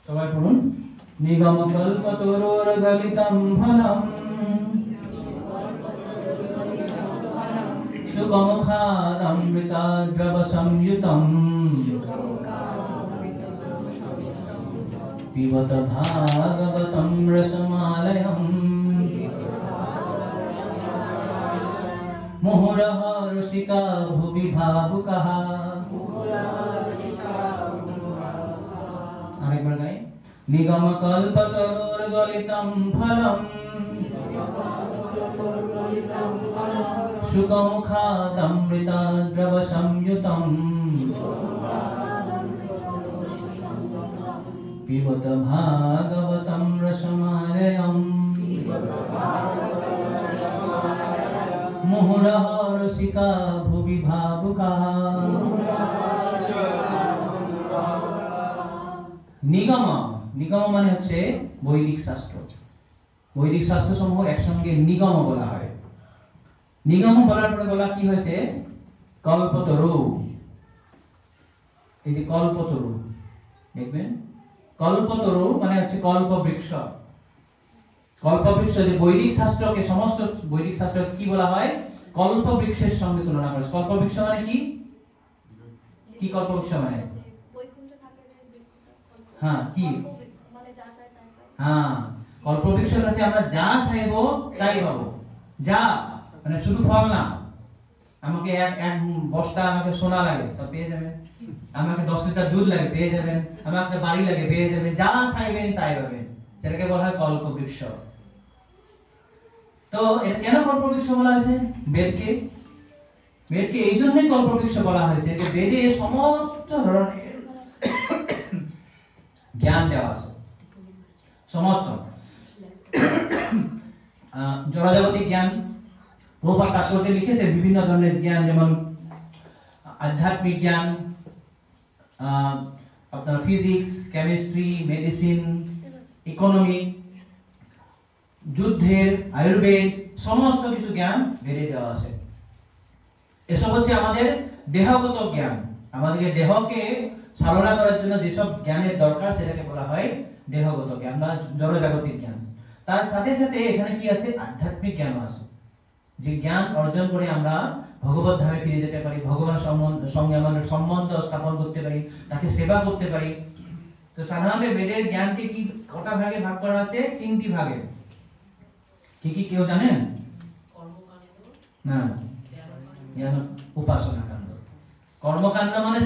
সবাই পড়ুন। নিগম কল্পতরুর গলিতম ফলম সুগমখাদমৃতাদ্রব সংযুতম পিবত ভাগবতম রসমালয়ম মুহুরহ রসিকা ভুবি ভাবুকাহ। আরেকবার গাই। নিগম কল্পতরুর গলিতম ফলম সুগমুখাদমৃতাদ্রব সংযুতম পিবত ভাগবতম রসমালয়ম মুহুরহ রসিকা ভুবি ভাবুকাহ। নিগম, নিগম মানে হচ্ছে বৈদিক শাস্ত্র। বৈদিক শাস্ত্র সমূহ একসঙ্গে নিগম বলা হয়। নিগম বলার পরে বলা কি হয়েছে? কল্পতরু। এই যে কল্পতরু দেখবেন, কল্পতরু মানে হচ্ছে কল্প বৃক্ষ। কল্প বৃক্ষ যে বৈদিক শাস্ত্রকে, সমস্ত বৈদিক শাস্ত্র কি বলা হয়? কল্প বৃক্ষের সঙ্গে তুলনা করা। কল্প বৃক্ষ মানে কি? কি কল্প বৃক্ষ মানে? হ্যাঁ, কি? হ্যাঁ, কল্প বৃক্ষের কাছে আমরা যা চাইবো তাই পাবো। যা মানে শুধু ফল না, আমাকে এক বস্তা আমাকে সোনা লাগে তো পেয়ে যাবেন, আমাকে 10 লিটার দুধ লাগে পেয়ে যাবেন, আমাকে বাড়ি লাগে পেয়ে যাবেন, যা চাইবেন তাই পাবেন। সেটাকে বলা হয় কল্প বৃক্ষ। তো এটা কেন কল্প বৃক্ষ বলা হয়েছে? বেদকে এই জন্যই কল্প বৃক্ষ বলা হয়েছে যে বেদে সমস্ত ধরনের জ্ঞান দেওয়া আছে। সমস্ত জড়জাগতিক জ্ঞান প্রভুপাদ তাৎপর্যে লিখেছে, বিভিন্ন ধরনের জ্ঞান, যেমন আধ্যাত্মিক জ্ঞান, আপনার ফিজিক্স, কেমিস্ট্রি, মেডিসিন, ইকোনমি, যুদ্ধের, আয়ুর্বেদ, সমস্ত কিছু জ্ঞান বেড়ে দেওয়া আছে। এসব হচ্ছে আমাদের দেহগত জ্ঞান। আমাদেরকে দেহকে চালনা করার জন্য যেসব জ্ঞানের দরকার সেটাকে বলা হয় দেহগত জ্ঞান বা জড়জাগতিক জ্ঞান। তার সাথে সাথে এখানে কি আছে? আধ্যাত্মিক জ্ঞান আছে, যে জ্ঞান অর্জন করে আমরা ভগবত ধামে ফিরে যেতে পারি, ভগবানের সঙ্গে আমাদের সম্বন্ধ স্থাপন করতে পারি, তাকে সেবা করতে পারি। তো সাধারণত বেদের জ্ঞানকে কি কটা ভাগে ভাগ করা আছে? 3টি ভাগে। কি কি কেউ জানেন? না, উপাসনা কাণ্ড। কর্মকাণ্ড মানে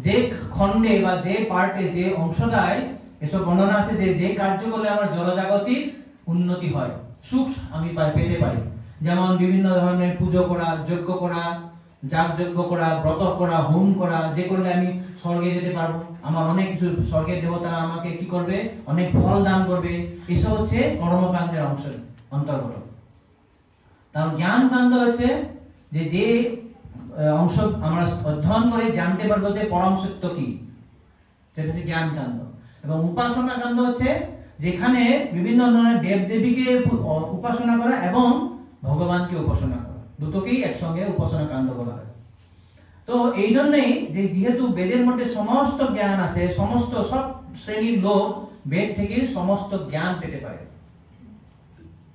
যে খণ্ডে বা যে পার্টে, যে অংশটায় এসব বর্ণনা আছে যে কার্য করলে আমার জড়জাগতিক উন্নতি হয়, সুখ আমি পেতে পারি। যেমন বিভিন্ন ধরনের পুজো করা, যজ্ঞ করা, যাগযজ্ঞ করা, ব্রত করা, হোম করা, যে করলে আমি স্বর্গে যেতে পারবো, আমার অনেক কিছু, স্বর্গের দেবতারা আমাকে কি করবে? অনেক ফল দান করবে। এসব হচ্ছে কর্মকাণ্ডের অন্তর্গত। তার জ্ঞান কাণ্ড হচ্ছে যে অংশ আমরা অধ্যয়ন করে জানতে পারবো যে পরম সত্য কি, সেটা হচ্ছে জ্ঞান কাণ্ড। এবং উপাসনা কাণ্ড হচ্ছে যেখানে বিভিন্ন ধরনের দেবদেবীকে উপাসনা করা এবং ভগবানকে উপাসনা করা, দুটোকেই একসঙ্গে উপাসনা কাণ্ড বলা হয়। তো এই জন্যই যে যেহেতু বেদের মধ্যে সমস্ত জ্ঞান আছে, সমস্ত সব শ্রেণীর লোক বেদ থেকে সমস্ত জ্ঞান পেতে পারে।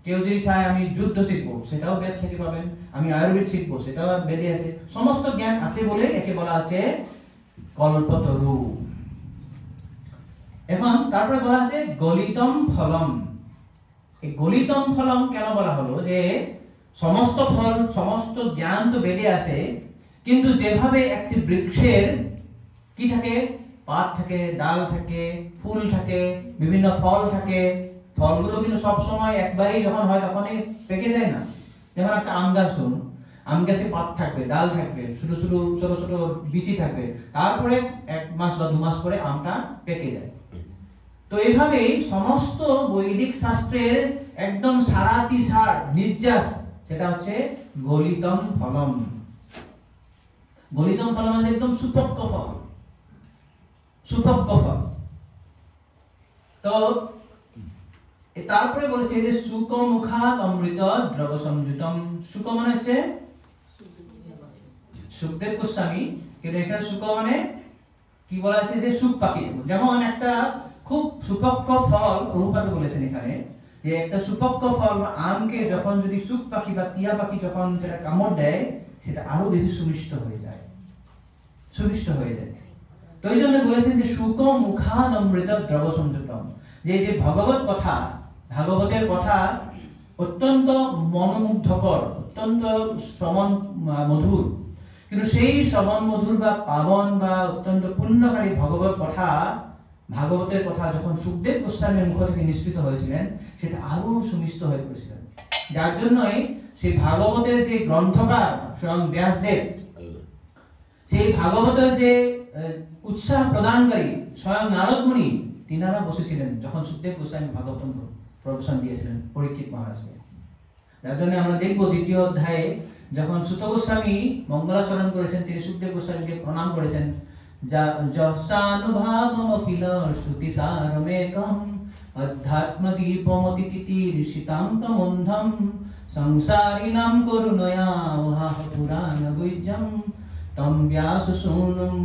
কেউ যদি চায় আমি যুদ্ধ শিখবো, সেটাও বেদ থেকে পাবেন। আমি আয়ুর্বেদ শিখবো, সেটাও বেদে আছে। সমস্ত জ্ঞান আছে বলে একে বলা আছে কল্পতরু। এখন তারপরে বলা আছে গলিতম ফলম। এই গলিতম ফলম কেন বলা হলো? যে সমস্ত ফল, সমস্ত জ্ঞান তো বেদে আছে, কিন্তু যেভাবে একটি বৃক্ষের কি থাকে? পাত থাকে, ডাল থাকে, ফুল থাকে, বিভিন্ন ফল থাকে। ফলগুলো কিন্তু সব সময় একবারেই যখন হয় তখনই পেকে যায় না। যেমন একটা আম গাছ, শুনুন, আম গাছে পাত থাকবে, ডাল থাকবে, ছোট ছোট ছোট ছোট বিচি থাকবে, তারপরে 1 মাস বা 2 মাস পরে আমটা পেকে যায়। তো এইভাবেই সমস্ত বৈদিক শাস্ত্রের একদম সারাতিসার নির্যাস, সেটা হচ্ছে গলিতম ফলম। গলিতম ফলম মানে একদম সুপক্ক ফল, সুপক্ক ফল। তো তারপরে বলেছে যে সুকমুখাদ অমৃত দ্রব সংযুতম। সুক মানে হচ্ছে সুখদেব গোস্বামী, কিন্তু এখানে সুক মানে কি বলা আছে? যে সুখ পাখি। যেমন একটা খুব সুপক্ক ফল, প্রভুপাদ বলেছেন এখানে যে একটা সুপক্ক ফল আমকে যখন যদি সুখ পাখি বা টিয়া পাখি যখন সেটা কামড় দেয়, সেটা আরো বেশি সুমিষ্ট হয়ে যায়, সুমিষ্ট হয়ে যায়। তো এই জন্য বলেছেন যে সুকমুখাদ অমৃত দ্রব সংযুতম, যে ভগবত কথা, ভাগবতের কথা অত্যন্ত মনোমুগ্ধকর, অত্যন্ত শ্রবণ মধুর। কিন্তু সেই শ্রবণ মধুর বা পাবন বা অত্যন্ত পুণ্যকারী ভাগবতের কথা যখন সুখদেব গোস্বামীর মুখ থেকে নিঃসৃত হয়েছিলেন, সেটা আরো সুমিষ্ট হয়ে পড়েছিলেন। যার জন্যই সেই ভাগবতের যে গ্রন্থকার স্বয়ং ব্যাসদেব, সেই ভাগবতের যে উৎসাহ প্রদানকারী স্বয়ং নারদ মুনি, তিনারা বসেছিলেন যখন সুখদেব গোস্বামী ভাগবত প্রবচন দিয়েছিলেন পরীক্ষিত মহারাজকে। যার জন্য আমরা দেখবো দ্বিতীয় অধ্যায়ে যখন সুত গোস্বামী মঙ্গলাচরণ করেছেন, তিনি সুখদেব গোস্বামীকে প্রণাম করেছেন। যশানুভাবমখিল শ্রুতিসারমেকম অধ্যাত্মদীপমতিতিতীর্ষিতাং তমন্ধম সংসারিণাং করুণয়া ওহাহ পুরাণগুহ্যম তম ব্যাসসূনুম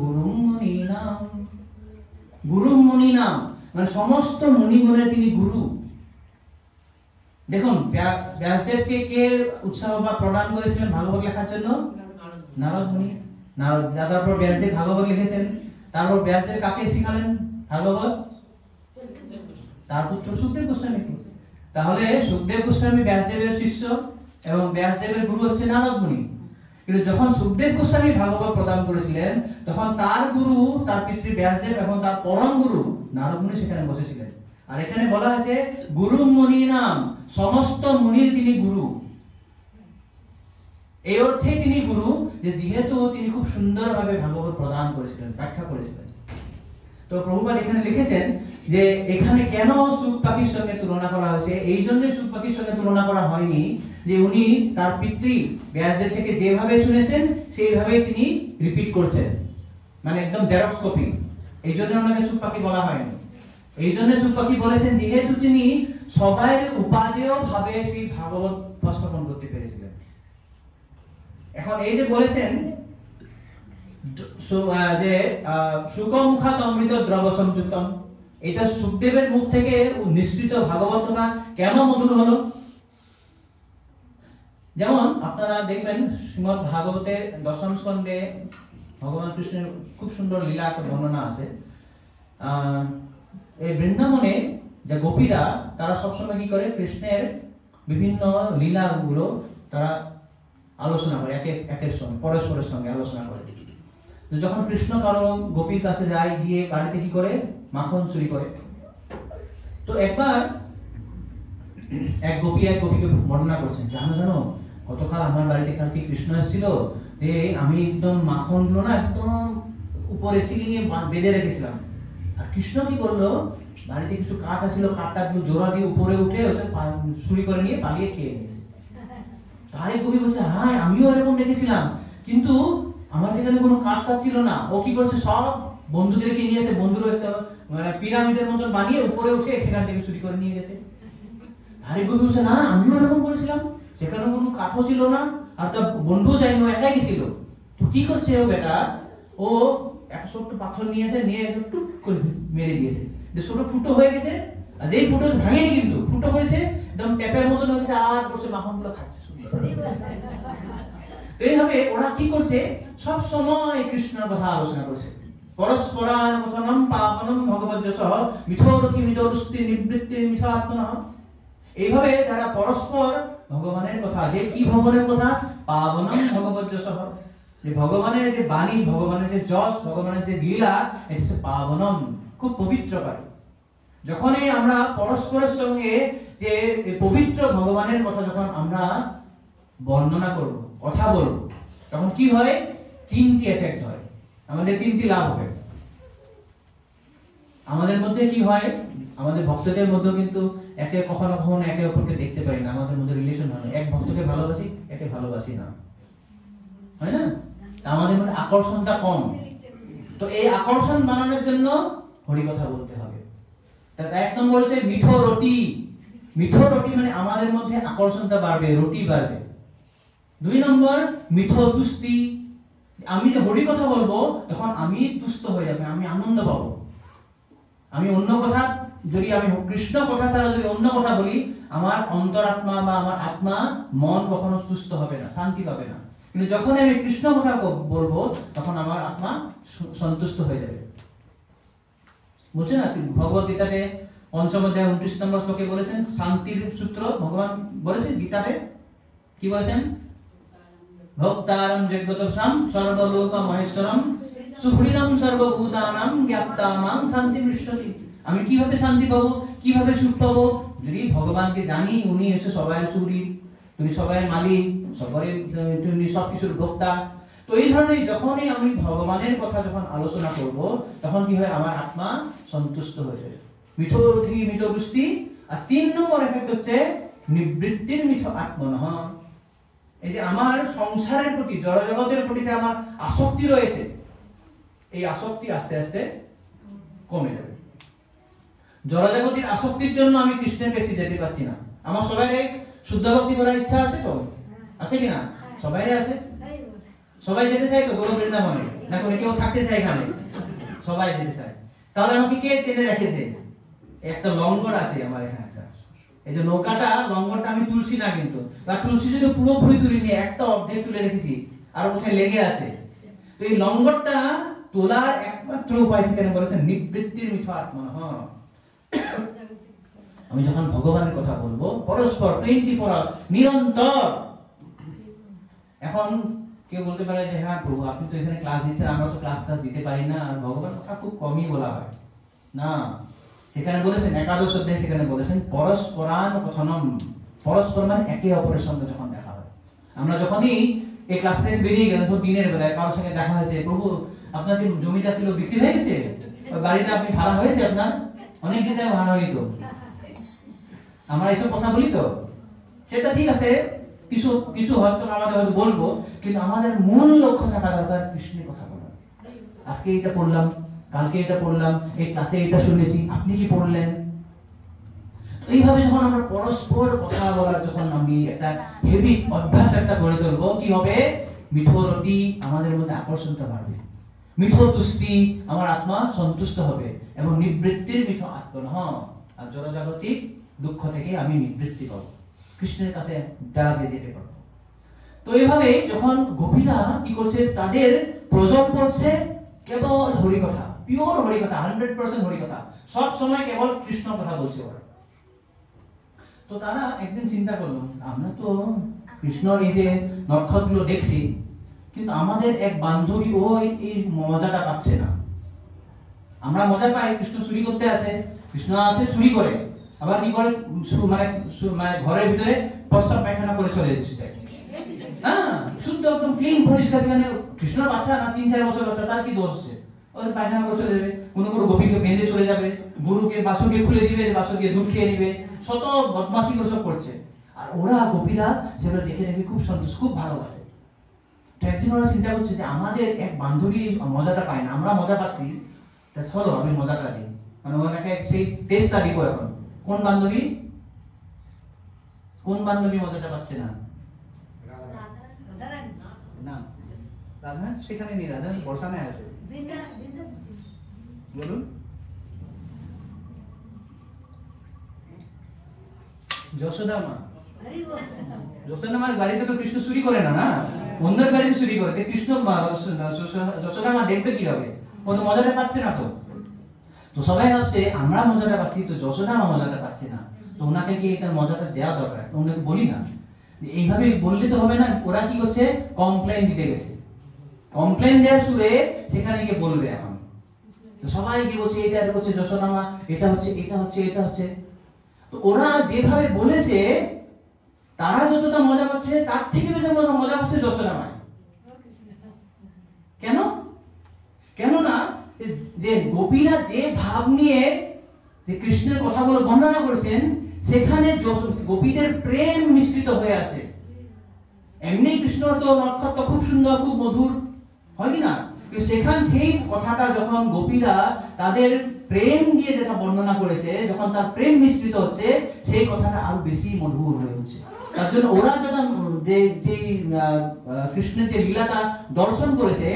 গুরুম মুনীনাম। গুরুম মুনীনাম মানে সমস্ত মুনিগণের তিনি গুরু। দেখুন ব্যাসদেবকে কে উৎসাহ বা প্রদান করেছিলেন ভাগবত লেখার জন্য? নারদ মুনি। তারপর ব্যাসদেব ভাগবত লিখেছেন। তারপর ব্যাসদেব কাকে শিখালেন ভাগবত? তার পুত্র সুখদেব গোস্বামী। তাহলে সুখদেব গোস্বামী ব্যাসদেবের শিষ্য এবং ব্যাসদেবের গুরু হচ্ছে নারদ মুনি। কিন্তু যখন সুখদেব গোস্বামী ভাগবত প্রদান করেছিলেন, তখন তার গুরু, তার পিতৃ ব্যাসদেব এবং তার পরম গুরু নারদ মুনি সেখানে বসেছিলেন। আর এখানে বলা হয়েছে গুরু মুনি নাম, সমস্ত মুনির তিনি গুরু। এই অর্থে তিনি গুরু যে যেহেতু তিনি খুব সুন্দরভাবে ভাগবত প্রদান করেছিলেন, ব্যাখ্যা করেছিলেন। তো প্রভুপাদ এখানে লিখেছেন যে এখানে কেন সুখ পাখির সঙ্গে তুলনা করা হয়েছে। এই জন্য সুখ পাখির সঙ্গে তুলনা করা হয়নি যে উনি তার পিতৃ ব্যাসদেব থেকে যেভাবে শুনেছেন সেইভাবেই তিনি রিপিট করছেন, মানে একদম জেরক্স কপি। এই জন্য ওনাকে সুখ পাখি বলা হয়নি। এই জন্য সুখ পাখি বলেছেন যেহেতু তিনি সবাই উপাদেয় ভাবে সেই ভাগবত উপস্থাপন করতে পেরেছিলেন। এখন এই যে বলেছেন যে সুকমুখাত অমৃত দ্রব সংযুক্তম, এটা সুখদেবের মুখ থেকে নিঃসৃত ভাগবতটা কেন মধুর হলো? যেমন আপনারা দেখবেন শ্রীমদ্ ভাগবতে দশম স্কন্ধে ভগবান কৃষ্ণের খুব সুন্দর লীলা বর্ণনা আছে। এই বৃন্দাবনে যে গোপীরা তারা সবসময় কি করে, কৃষ্ণের বিভিন্ন লীলাগুলো তারা আলোচনা করে, একের সঙ্গে পরস্পরের সঙ্গে আলোচনা করে। যখন কৃষ্ণ কারো গোপীর কাছে যায়, গিয়ে বাড়িতে কি করে, মাখন চুরি করে। তো একবার এক গোপীকে বর্ণনা করছেন, জানো গতকাল আমার বাড়িতে কালকে কৃষ্ণ এসেছিল, আমি একদম মাখন গুলো না একদম উপরে সিলিংয়ে বেঁধে রেখেছিলাম। আর কৃষ্ণ কি করলো, বাড়িতে কিছু কাঠ ছিল, কাঠটা জোড়া দিয়ে উপরে উঠে ওটা চুরি করে নিয়ে পালিয়ে খেয়ে নিয়েছে। তাই কবি বলছে, হ্যাঁ আমিও এরকম দেখেছিলাম, কিন্তু আমার সেখানে কোনো কাঠ ছিল না। ও কি করছে, সব বন্ধুদেরকে নিয়েছে, বন্ধুরা একটা মানে পিরামিডের মতন বানিয়ে উপরে উঠে সেখান থেকে চুরি করে নিয়ে গেছে। তাই কবি বলছে, না আমিও এরকম করেছিলাম, সেখানে কোনো কাঠও ছিল না, আর তার বন্ধুও যায়নি, ও একাই গেছিল। তো কি করছে ও বেটা, ও এক ছোট্ট পাথর নিয়েছে, নিয়ে টুক করে মেরে দিয়েছে, যে ছোট ফুটো হয়ে গেছে। আর যেই ফুটো ভাঙেনি, কিন্তু ফুটো হয়েছে একদম ট্যাপের মতন হয়েছে, আর বসে মাখনগুলো খাচ্ছে। এইভাবে ওরা কি করছে, সব সময় কৃষ্ণের কথা আলোচনা করছে। পরস্পরানুকথনম পাবনম ভগবদ্যসহ মিথোরথি মিথোরস্তি নিবৃত্তি মিথাত্মনঃ। এইভাবে যারা পরস্পর ভগবানের কথা, যে কি ভগবানের কথা, পাবনম ভগবদ্যসহ, যে ভগবানের যে বাণী, ভগবানের যে যশ, ভগবানের যে লীলা, এটা হচ্ছে পাবনম, খুব পবিত্রকারী। যখনই আমরা পরস্পরের সঙ্গে যে পবিত্র ভগবানের কথা যখন আমরা বর্ণনা করব, কথা বলব, তখন কি হয়, তিনটি এফেক্ট হয়, আমাদের তিনটি লাভ হবে। আমাদের মধ্যে কি হয়, আমাদের ভক্তদের মধ্যে কিন্তু কখনো কখনো একে অপরকে দেখতে পারি না, আমাদের মধ্যে রিলেশন হয় না। এক ভক্তকে ভালোবাসি, একে ভালোবাসি না, হয় না? আমাদের মধ্যে আকর্ষণটা কম। তো এই আকর্ষণ বানানোর জন্য হরি কথা বলতে হবে। এক নম্বর হচ্ছে মিঠো রুটি। মিঠো রুটি মানে আমাদের মধ্যে আকর্ষণটা বাড়বে, রুটি বাড়বে। দুই নম্বর মিঠো তুষ্টি, আমি যে হরি কথা বলবো তখন আমি তুষ্ট হয়ে যাবে, আমি আনন্দ পাবো। আমি অন্য কথা, যদি আমি কৃষ্ণ কথা ছাড়া যদি অন্য কথা বলি, আমার অন্তরাত্মা বা আমার আত্মা, মন কখনো তুষ্ট হবে না, শান্তি পাবে না। কিন্তু যখন আমি কৃষ্ণ কথা বলবো তখন আমার আত্মা সন্তুষ্ট হয়ে যাবে। বুঝছেন না? ভগবত গীতাতে পঞ্চম অধ্যায় 29 নম্বর শ্লোকে বলেছেন শান্তির সূত্র ভগবান বলেছেন গীতাতে কি বলেছেন? ভক্তারম যজ্ঞতপসাম সর্বলোক মহেশ্বরম সুহৃদম সর্বভূতানাম জ্ঞাপ্তামাং শান্তি পৃষ্ঠতি। আমি কিভাবে শান্তি পাবো, কিভাবে সুখ পাবো? যদি ভগবানকে জানি উনি এসে সবাই সুহৃদ, তুমি সবাই মালিক, সবাই তুমি সবকিছুর ভোক্তা। তো এই ধরনের যখনই আমি ভগবানের কথা যখন আলোচনা করব তখন কি হয়, আমার আত্মা সন্তুষ্ট হয়ে যায়। মিঠোধি মিঠবৃষ্টি। আর 3 নম্বর এফেক্ট হচ্ছে নিবৃত্তির মিঠ আত্মনঃ। এই যে আমার সংসারের প্রতি, জড়জগতের প্রতি যে আমার আসক্তি রয়েছে, এই আসক্তি আস্তে আস্তে কমে যাবে। জড়জগতের আসক্তির জন্য আমি কৃষ্ণের কাছে যেতে পারছি না। আমার সবাই শুদ্ধ ভক্তি করার ইচ্ছা আছে তো? আছে কি না? সবাই আছে? সবাই যেতে চায় তো গৌর বৃন্দাবনে? না করে কেউ থাকতে চায় এখানে? সবাই যেতে চায়। তাহলে আমাকে কে টেনে রেখেছে? একটা লঙ্গর আছে আমার এখানে একটা। এই যে নৌকাটা, লঙ্গরটা আমি তুলছি না কিন্তু, বা তুলছি যদি পুরোপুরি তুলিনি, একটা অর্ধেক তুলে রেখেছি, আর কোথায় লেগে আছে। তো এই লঙ্গরটা তোলার একমাত্র উপায় সেখানে বলেছেন নিবৃত্তির মিঠ আত্মনঃ। আমি যখন ভগবানের কথা বলবো পরস্পর 24 নিরন্তর। এখন কেউ বলতে পারে যে হ্যাঁ প্রভু আপনি তো এখানে ক্লাস দিচ্ছেন, আমরা তো ক্লাস দিতে পারি না, আর ভগবান কথা খুব কমই বলা হয় না। সেখানে বলেছেন একাদশ অধ্যায়ে সেখানে বলেছেন পরস্পরান কথনম। পরস্পর মানে একে অপরের সঙ্গে যখন দেখা হয়। আমরা যখনই এই ক্লাস থেকে বেরিয়ে গেলাম, তো দিনের বেলায় কারোর সঙ্গে দেখা হয়েছে, প্রভু আপনার যে জমিটা ছিল বিক্রি হয়ে গেছে, ওই বাড়িটা আপনি ভাড়া হয়েছে আপনার? অনেক দিন থেকে ভাড়া হয়নি তো। আমরা এইসব কথা বলি তো, সেটা ঠিক আছে, কিছু কিছু হয়তো আমাদের হয়তো বলবো, কিন্তু আমাদের মূল লক্ষ্য থাকা দরকার কৃষ্ণের কথা বলা। আজকে এটা পড়লাম, কালকে এটা পড়লাম, এই ক্লাসে এটা শুনেছি, আপনি কি পড়লেন? এইভাবে যখন আমরা পরস্পর কথা বলার যখন আমি একটা হেভি অভ্যাস একটা গড়ে তুলবো, কি হবে? মিঠরতি আমাদের মধ্যে আকর্ষণটা বাড়বে, মিঠ তুষ্টি, আমার আত্মা সন্তুষ্ট হবে, এবং নিবৃত্তির মিঠ আত্মনঃ। আর জড়জাগতিক দুঃখ থেকে আমি নিবৃত্তি পাবো, কৃষ্ণের কাছে দাঁড়াতে যেতে পারবো। তো এইভাবে যখন গোপীরা কি করছে, তাদের প্রজন্ম হচ্ছে কেবল হরিকথা, পিওর হরিকথা, 100% হরিকথা, সব সময় কেবল কৃষ্ণ কথা বলছে ওরা। তো তারা একদিন চিন্তা করলো, আমরা তো কৃষ্ণর এই যে নক্ষত্রগুলো দেখছি, কিন্তু আমাদের এক বান্ধবী ও এই মজাটা পাচ্ছে না। আমরা মজা পাই, কৃষ্ণ চুরি করতে আছে, কৃষ্ণ আছে চুরি করে, আবার কি করে মানে ঘরের ভিতরে প্রস্রাব পায়খানা করে চলে যাচ্ছে। হ্যাঁ, শুদ্ধ একদম ক্লিন পরিষ্কার। সেখানে কৃষ্ণর বাচ্চা না, 3-4 বছর বাচ্চা, তার কি দোষ আছে? ওদের পায়খানা করে চলে যাবে, কোনো গোপীকে বেঁধে চলে যাবে, গরুকে বাছুরকে খুলে দিবে, বাছুরকে দুধ খেয়ে নিবে, শত বদমাশি সব করছে। আর ওরা গোপীরা সেগুলো দেখে দেখে খুব সন্তুষ্ট, খুব ভালোবাসে। তো একদিন ওরা চিন্তা করছে যে আমাদের এক বান্ধবী মজাটা পায় না, আমরা মজা পাচ্ছি, তা চলো আমি মজাটা দিই, মানে ওনাকে সেই টেস্টটা দিব। এখন কোন বান্ধবী, কোন বান্ধবী মজাটা পাচ্ছে না? না, রাধা সেখানে নেই, রাধা বর্ষানায় আছে। বলুন। যশোদা মা। যশোদা মার বাড়িতে তো কৃষ্ণ চুরি করে না, না অন্যের বাড়িতে চুরি করে। কৃষ্ণ যশোদা মা দেখবে কি হবে? ও তো মজাটা পাচ্ছে না। তো সবাই ভাবছে আমরা মজাটা পাচ্ছি, তো যশোদা মা মজাটা পাচ্ছে না, তো ওনাকে কি এটা মজাটা দেওয়া দরকার, ওনাকে বলি না। এইভাবে বললে তো হবে না। ওরা কি করছে, কমপ্লেইন দিতে গেছে, কমপ্লেইন দেওয়ার সুরে সেখানে গিয়ে বলবে। এখন তো সবাই কি বলছে, এটা করছে যশোদা মা, এটা হচ্ছে, এটা হচ্ছে, এটা হচ্ছে। তো ওরা যেভাবে বলেছে, তারা যতটা মজা পাচ্ছে তার থেকে বেশি মজা পাচ্ছে যশোদা মা। কেন? কেননা যে গোপীরা যে ভাব নিয়ে যে কৃষ্ণের কথাগুলো বর্ণনা করেছেন, সেখানে গোপীদের প্রেম মিশ্রিত হয়ে আছে। এমনি কৃষ্ণ তো নক্ষত্র খুব সুন্দর, খুব মধুর, হয় কি না? কিন্তু সেখানে সেই কথাটা যখন গোপীরা তাদের প্রেম দিয়ে যেটা বর্ণনা করেছে, যখন তার প্রেম মিশ্রিত হচ্ছে, সেই কথাটা আরো বেশি মধুর হয়ে উঠছে। তার জন্য ওরা যখন যে কৃষ্ণের যে লীলাটা দর্শন করেছে,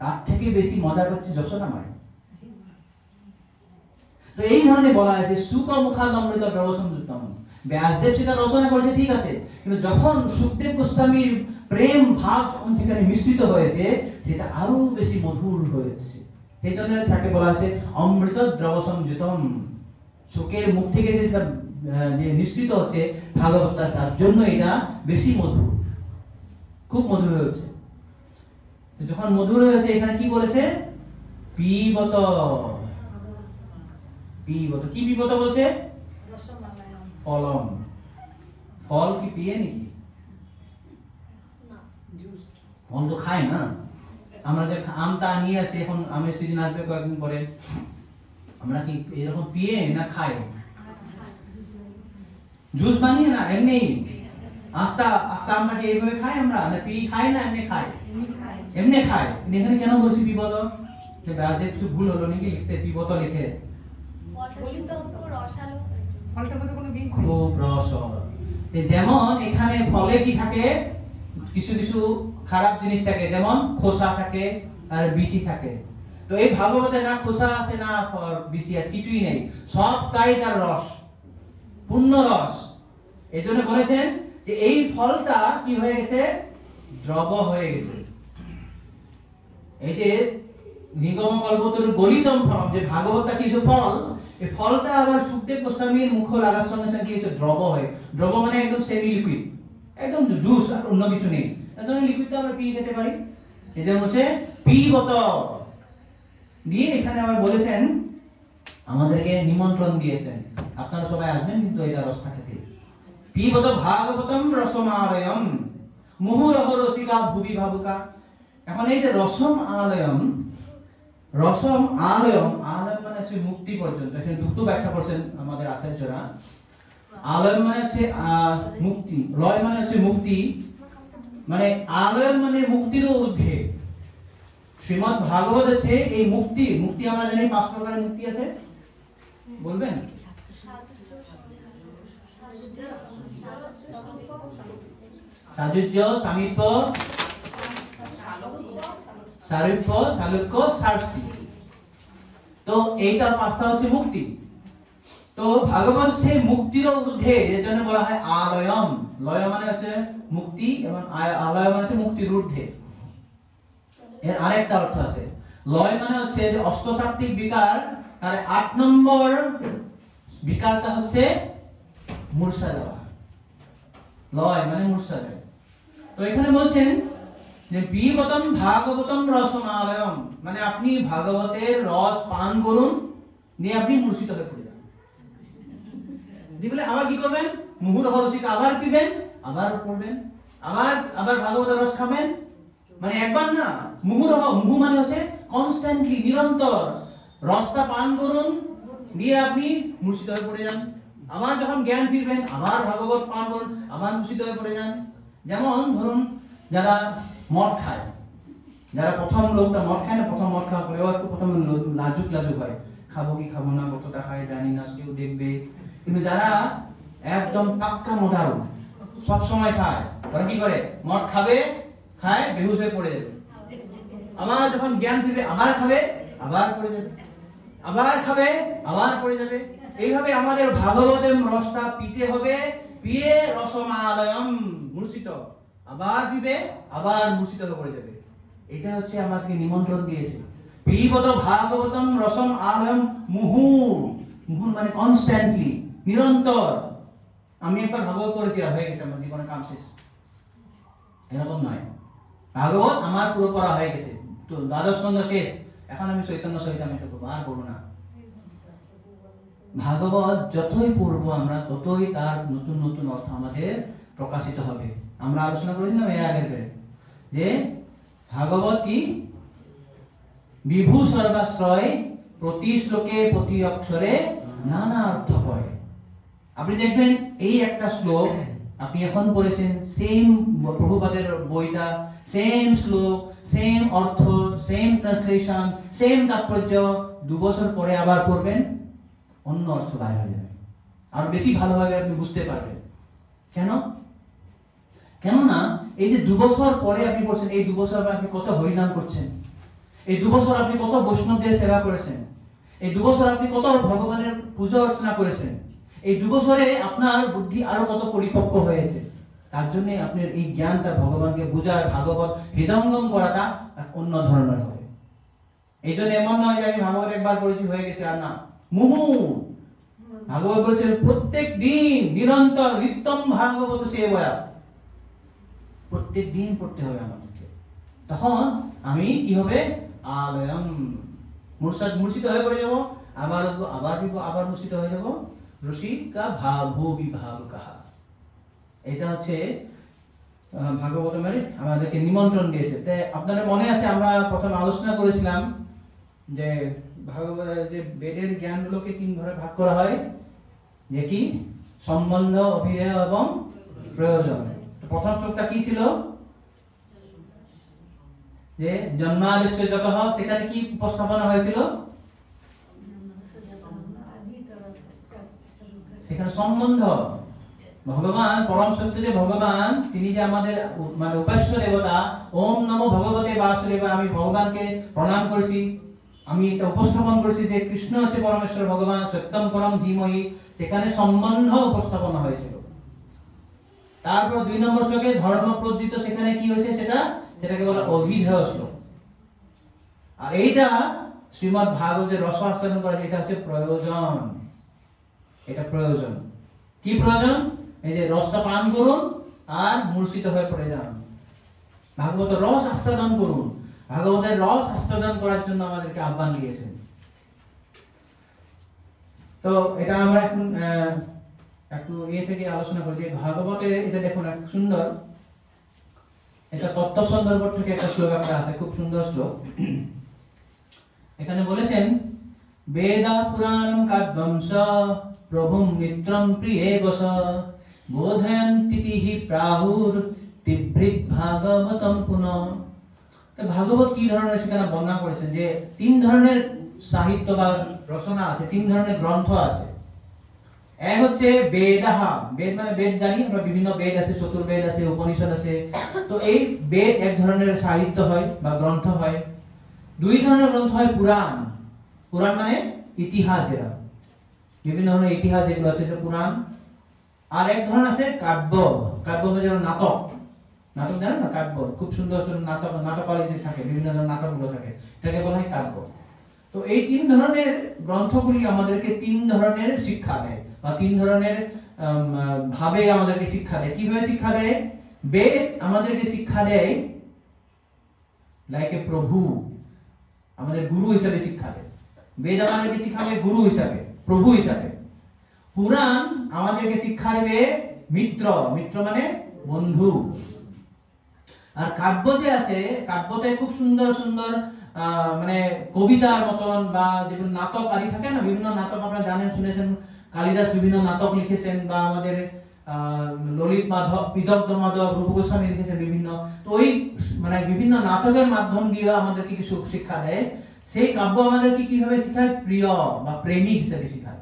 তার থেকে বেশি মজা পাচ্ছে যশোদা মা। তো এই ধরনের বলা আছে সুখ মুখাদমৃত প্রবসঞ্জুতম। ব্যাসদেব সেটা রচনা করেছে, ঠিক আছে, কিন্তু যখন সুখদেব গোস্বামীর প্রেম ভাব যখন সেখানে মিশ্রিত হয়েছে, সেটা আরো বেশি মধুর হয়েছে। সেই জন্য তাকে বলা আছে অমৃত দ্রব সংযুতম। শোকের মুখ থেকে যে নিষ্কৃত হচ্ছে ভাগবত তার জন্য এটা বেশি মধুর, খুব মধুর হয়েছে। যখন মধুর হয়েছে এখানে কি বলেছে? পিবত, পিবত। কি পিবত বলছে? ফলম। ফল কি পিয়ে নাকি? ফল তো খায় না। আমরা যে আমটা নিয়ে আসি, এখন আমের সিজন আসবে কয়েকদিন পরে, আমরা কি এরকম পিয়ে না খাই? জুস বানিয়ে না, এমনি আস্তা আস্তা আমরা কি এইভাবে খাই? আমরা না খাই না এমনি খাই? এমনি খাই। এখানে কেন বলছি পিবত? যে ব্যাসদেব কিছু ভুল হলো নাকি লিখতে পিবত লিখে? খুব রস। যেমন এখানে ফলে কি থাকে? কিছু কিছু খারাপ জিনিস থাকে, যেমন খোসা থাকে আর বিচি থাকে। তো এই ভাগবতে না খোসা আছে না বিচি আছে, কিছুই নেই, সবটাই তার রস, পূর্ণ রস। এই জন্য বলেছেন যে এই ফলটা কি হয়ে গেছে? দ্রব হয়ে গেছে। এই যে নিগম কল্পতরু গলিতম ফল, যে ভাগবতটা কিছু ফল, এই ফলটা আবার সুখদেব গোস্বামীর মুখ লাগার সঙ্গে সঙ্গে কি হয়েছে? দ্রব হয়। দ্রব মানে একদম সেমি লিকুইড, একদম জুস, আর অন্য কিছু নেই। তাহলে লিকুইডটা আমরা পিয়ে খেতে পারি। এই জন্য হচ্ছে পিবত দিয়ে এখানে আবার বলেছেন আমাদেরকে নিমন্ত্রণ দিয়েছেন, আপনারা সবাই আসবেন কিন্তু এটা রসটা খেতে। পিবত ভাগবতম রসমালয়ম মুহুরহ রসিকা ভুবি ভাবুকা। এখন এই যে রসম আলয়ম, রসম আলয়ম, আলয়ম মানে হচ্ছে মুক্তি পর্যন্ত। এখানে দুটো ব্যাখ্যা করছেন আমাদের আচার্যরা। আলয়ম মানে হচ্ছে মুক্তি, লয় মানে হচ্ছে মুক্তি, মানে আলয়ম মানে মুক্তির ঊর্ধ্বে। শ্রীমদ্ ভাগবত আছে এই মুক্তি, মুক্তি আমরা জানি 5 প্রকারের মুক্তি আছে, বলবেন? সাযুজ্য, সামীপ্য, সারূপ্য, সালোক্য, সারস্তি। তো এইটা 5টা হচ্ছে মুক্তি। তো ভাগবত সেই মুক্তির ঊর্ধ্বে, এর জন্য বলা হয় আলয়ম। লয় মানে হচ্ছে মুক্তি এবং আলয় মানে হচ্ছে মুক্তির ঊর্ধ্বে। এর আরেকটা অর্থ আছে, লয় মানে হচ্ছে যে অষ্টসাত্ত্বিক বিকার, তার 8 নম্বর বিকারটা হচ্ছে মূর্ছা যাওয়া। লয় মানে মূর্ছা যাওয়া। তো এখানে বলছেন যে পিবতম ভাগবতম রসমালয়ম, মানে আপনি ভাগবতের রস পান করুন, নিয়ে আপনি মূর্ছিত হয়ে পড়ে যান। বলে আবার কি করবেন? মুহুরহ রসিকা, আবার পিবেন, আবার পড়বেন, আবার আবার ভাগবতের রস খাবেন। মানে একবার না, মুহুরহ, মুহু মানে হচ্ছে কনস্ট্যান্টলি, নিরন্তর রসটা পান করুন, দিয়ে আপনি মূর্ছিত হয়ে পড়ে যান। আবার যখন জ্ঞান ফিরবেন আবার ভাগবত পান করুন, আবার মূর্ছিত হয়ে পড়ে যান। যেমন ধরুন যারা মদ খায়, যারা প্রথম লোকটা মদ খায় না, প্রথম মদ খাওয়ার পরে একটু প্রথম লাজুক লাজুক হয়, খাবো কি খাবো না, কতটা খায় জানি না, কেউ দেখবে। কিন্তু যারা একদম পাক্কা মদারু, সব সময় খায়, ওরা কি করে? মদ খাবে, খায়, বেহুশ হয়ে পড়ে যাবে, আবার যখন জ্ঞান ফিরবে আবার খাবে, আবার পড়ে যাবে, আবার খাবে, আবার পড়ে যাবে। এইভাবে আমাদের ভাগবতের রসটা পিতে হবে, পিয়ে রসমালয়ম মূর্ছিত, আবার পিবে, আবার মূর্ছিত হয়ে পড়ে যাবে। এটা হচ্ছে আমাকে নিমন্ত্রণ দিয়েছে। পিবত ভাগবতম রসম আলয়ম মুহু, মুহু মানে কনস্ট্যান্টলি, নিরন্তর। আমি একবার ভাগবত পড়েছি আর হয়ে গেছে, আমার জীবনে কাম শেষ, এরকম নয়। ভাগবত আমার পুরো পড়া হয়ে গেছে, তো দ্বাদশ স্কন্ধ শেষ, এখন আমি চৈতন্য চৈতামৃত করবো, আর পড়বো না। ভাগবত যতই পড়বো আমরা, ততই তার নতুন নতুন অর্থ আমাদের প্রকাশিত হবে। আমরা আলোচনা করেছিলাম এর আগের যে ভাগবত কি বিভু সর্বাশ্রয়, প্রতি শ্লোকে প্রতি অক্ষরে নানা অর্থ হয়। আপনি দেখবেন এই একটা শ্লোক আপনি এখন পড়েছেন, সেম প্রভুপাদের বইটা, সেম শ্লোক, সেম অর্থ, সেম ট্রান্সলেশন, সেম তাৎপর্য, 2 বছর পরে আবার পড়বেন, অন্য অর্থ বাইরে হয়ে যাবে, আর বেশি ভালোভাবে আপনি বুঝতে পারবেন। কেন? কেননা এই যে 2 বছর পরে আপনি পড়ছেন, এই 2 বছর আপনি কত হরিনাম করছেন, এই 2 বছর আপনি কত বৈষ্ণবদের সেবা করেছেন, এই 2 বছর আপনি কত ভগবানের পূজা অর্চনা করেছেন, এই 2 বছরে আপনার বুদ্ধি আরো কত পরিপক্ক হয়েছে। তার জন্য আপনার এই জ্ঞানটা ভগবানকে বোঝার, ভাগবত হৃদয়ঙ্গম করাটা অন্য ধরনের হবে। এই জন্য এমন নয় যে আমি ভাগবত একবার পড়েছি হয়ে গেছে, আর না, মুহু ভাগবত বলছেন প্রত্যেক দিন নিরন্তর নিত্যম ভাগবত সেবয়া, প্রত্যেক দিন পড়তে হবে আমাদেরকে। তখন আমি কি হবে, আলয়ম মূর্ছিত হয়ে পড়ে যাবো, আবার আবার আবার মূর্ছিত হয়ে যাবো। রসিকা ভাবু বিভাব কাহা, এটা হচ্ছে ভাগবত মানে আমাদেরকে নিমন্ত্রণ দিয়েছে। তাই আপনাদের মনে আছে আমরা প্রথমে আলোচনা করেছিলাম যে ভাগবত যে বেদের জ্ঞানগুলোকে তিন ভাগে ভাগ করা হয়, যে কি সম্বন্ধ, অভিধেয় এবং প্রয়োজন। প্রথম শ্লোকটা কি ছিল, যে জন্মাদিশ্য যতঃ, সেখানে কি উপস্থাপনা হয়েছিল, সেখানে সম্বন্ধ। ভগবান পরম সত্য যে ভগবান, তিনি যে আমাদের মানে উপাস্য দেবতা, ওম নমো ভগবতে বাসুদেব, আমি ভগবানকে প্রণাম করছি, আমি এটা উপস্থাপন করেছি যে কৃষ্ণ হচ্ছে পরমেশ্বর ভগবান, সত্যম পরম ধীমহি, সেখানে সম্বন্ধ উপস্থাপনা হয়েছিল। তারপর 2 নম্বর শ্লোকে ধর্ম প্রজ্জিত, সেখানে কি হয়েছে, সেটাকে বলা অভিধেয় শ্লোক। আর এইটা শ্রীমদ্ ভাগবতের রস আস্বাদন করা, এটা হচ্ছে প্রয়োজন। এটা প্রয়োজন। কি প্রয়োজন? এই যে রসটা পান করুন আর মূর্ছিত হয়ে পড়ে যান। ভাগবত রস আস্বাদন করুন। ভাগবতের রস আস্বাদন করার জন্য আমাদেরকে আহ্বান দিয়েছেন। তো এটা আমরা এখন একটু থেকে আলোচনা করি যে ভাগবতে এটা দেখুন এক সুন্দর, এটা তত্ত্ব সন্দর্ভ থেকে একটা শ্লোক একটা আছে, খুব সুন্দর শ্লোক। এখানে বলেছেন বেদা পুরাণম কাব্যম স প্রভুম মিত্রম প্রিয়েবস বোধয়ন্তি হি প্রাহুর তিভৃত ভাগবতম পুনঃ। ভাগবত কি ধরনের সেখানে বর্ণনা করেছেন যে 3 ধরনের সাহিত্য বা রচনা আছে, 3 ধরনের গ্রন্থ আছে। এক হচ্ছে বেদাহা, বেদ মানে বেদ জানি আমরা, বিভিন্ন বেদ আছে, চতুর্বেদ আছে, উপনিষদ আছে। তো এই বেদ এক ধরনের সাহিত্য হয় বা গ্রন্থ হয়। 2 ধরনের গ্রন্থ হয় পুরাণ। পুরাণ মানে ইতিহাস, যেটা বিভিন্ন ধরনের ইতিহাস যেগুলো আছে সেটা পুরাণ। আর এক ধরন আছে কাব্য। কাব্য মানে যেমন নাটক, নাটক জানেন না, কাব্য খুব সুন্দর সুন্দর নাটক, নাটকালয় যে থাকে, বিভিন্ন ধরনের নাটকগুলো থাকে, এটাকে বলা হয় কাব্য। তো এই 3 ধরনের গ্রন্থগুলি আমাদেরকে 3 ধরনের শিক্ষা দেয় বা 3 ধরনের ভাবে আমাদেরকে শিক্ষা দেয়। কিভাবে শিক্ষা দেয়? বেদ আমাদেরকে শিক্ষা দেয় লাইক এ প্রভু, আমাদের গুরু হিসেবে শিক্ষা দেয়। বেদ আমাদেরকে শিখাবে গুরু হিসাবে, প্রভু হিসাবে। পুরাণ আমাদেরকে শিক্ষা দেবে মিত্র, মিত্র মানে বন্ধু। আর কাব্য যে আছে, কাব্যতে খুব সুন্দর সুন্দর মানে কবিতার মতন বা যেগুলো নাটক আদি থাকে না, বিভিন্ন নাটক আপনারা জানেন, শুনেছেন, কালিদাস বিভিন্ন নাটক লিখেছেন, বা আমাদের ললিত মাধব, বিদগ্ধ মাধব, রূপ গোস্বামী লিখেছেন বিভিন্ন। তো ওই মানে বিভিন্ন নাটকের মাধ্যম দিয়ে আমাদেরকে কিছু শিক্ষা দেয়। সেই কাব্য আমাদেরকে কিভাবে শেখায়? প্রিয় বা প্রেমিক হিসেবে শেখায়।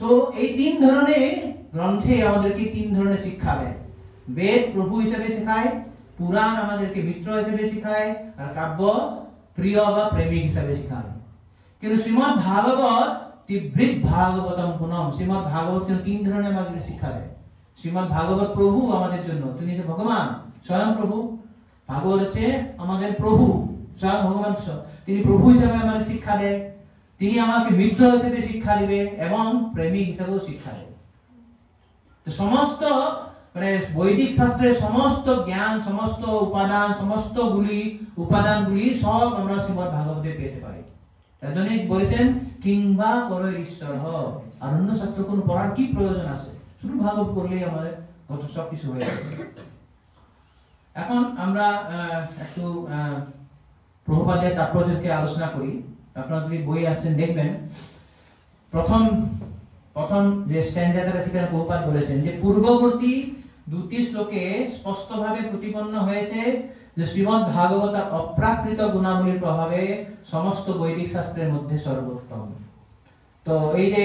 তো এই 3 ধরনের গ্রন্থে আমাদেরকে 3 ধরনের শিক্ষা দেয়। বেদ প্রভু হিসেবে শেখায়, পুরাণ আমাদেরকে মিত্র হিসেবে শেখায়, আর কাব্য প্রিয় বা প্রেমিক হিসেবে শেখায়। কিন্তু শ্রীমদ্ ভাগবত তিভৃত ভাগবতম পুনঃ, শ্রীমদ্ ভাগবত কিন্তু 3 ধরনের আমাদেরকে শিক্ষা দেয়। শ্রীমদ্ ভাগবত প্রভু আমাদের জন্য, তিনি যে ভগবান স্বয়ং প্রভু। ভাগবত হচ্ছে আমাদের প্রভু, স্বয়ং ভগবান, তিনি প্রভু হিসেবে আমাদের শিক্ষা দেয়। তিনি আমাকে মিত্র হিসেবে শিক্ষা দিবে এবং প্রেমিক হিসেবেও শিক্ষা দেবে। তো সমস্ত মানে বৈদিক শাস্ত্রের সমস্ত জ্ঞান, সমস্ত উপাদান, সমস্ত উপাদানগুলি সব আমরা শ্রীমদ্ ভাগবতে পেতে পারি। তার জন্য বলেছেন কিংবা করো ঈশ্বর, আর অন্য শাস্ত্র কোন পড়ার কি প্রয়োজন আছে? শুধু ভাগবত পড়লেই আমাদের কত সব কিছু হয়ে যাবে। এখন আমরা একটু প্রভুপাদের তাৎপর্যকে আলোচনা করি। আপনারা যদি বই আসছেন দেখবেন, প্রথম যে স্ট্যান্ডার্ডটা সেখানে প্রভুপাদ বলেছেন যে পূর্ববর্তী 2টি শ্লোকে স্পষ্টভাবে প্রতিপন্ন হয়েছে যে শ্রীমদ্ ভাগবত অপ্রাকৃত গুণাবলীর প্রভাবে সমস্ত বৈদিক শাস্ত্রের মধ্যে সর্বোত্তম। তো এই যে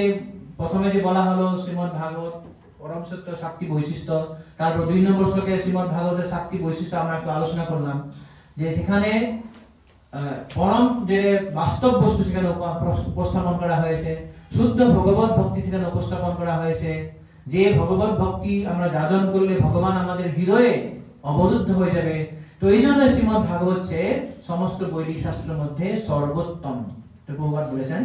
প্রথমে যে বলা হলো শ্রীমদ্ ভাগবত পরম সত্য 7টি বৈশিষ্ট্য, তারপর 2 নম্বর শ্লোকে শ্রীমদ্ ভাগবতের 7টি বৈশিষ্ট্য আমরা একটু আলোচনা করলাম, যে সেখানে পরম যে বাস্তব বস্তু সেখানে উপস্থাপন করা হয়েছে, শুদ্ধ ভগবত ভক্তি সেখানে উপস্থাপন করা হয়েছে, যে ভগবত ভক্তি আমরা যাজন করলে ভগবান আমাদের হৃদয়ে অবরুদ্ধ হয়ে যাবে। তো এই জন্য শ্রীমদ্ ভাগবত সমস্ত বৈদিক শাস্ত্রের মধ্যে সর্বোত্তম, তো প্রভুপাদ বলেছেন।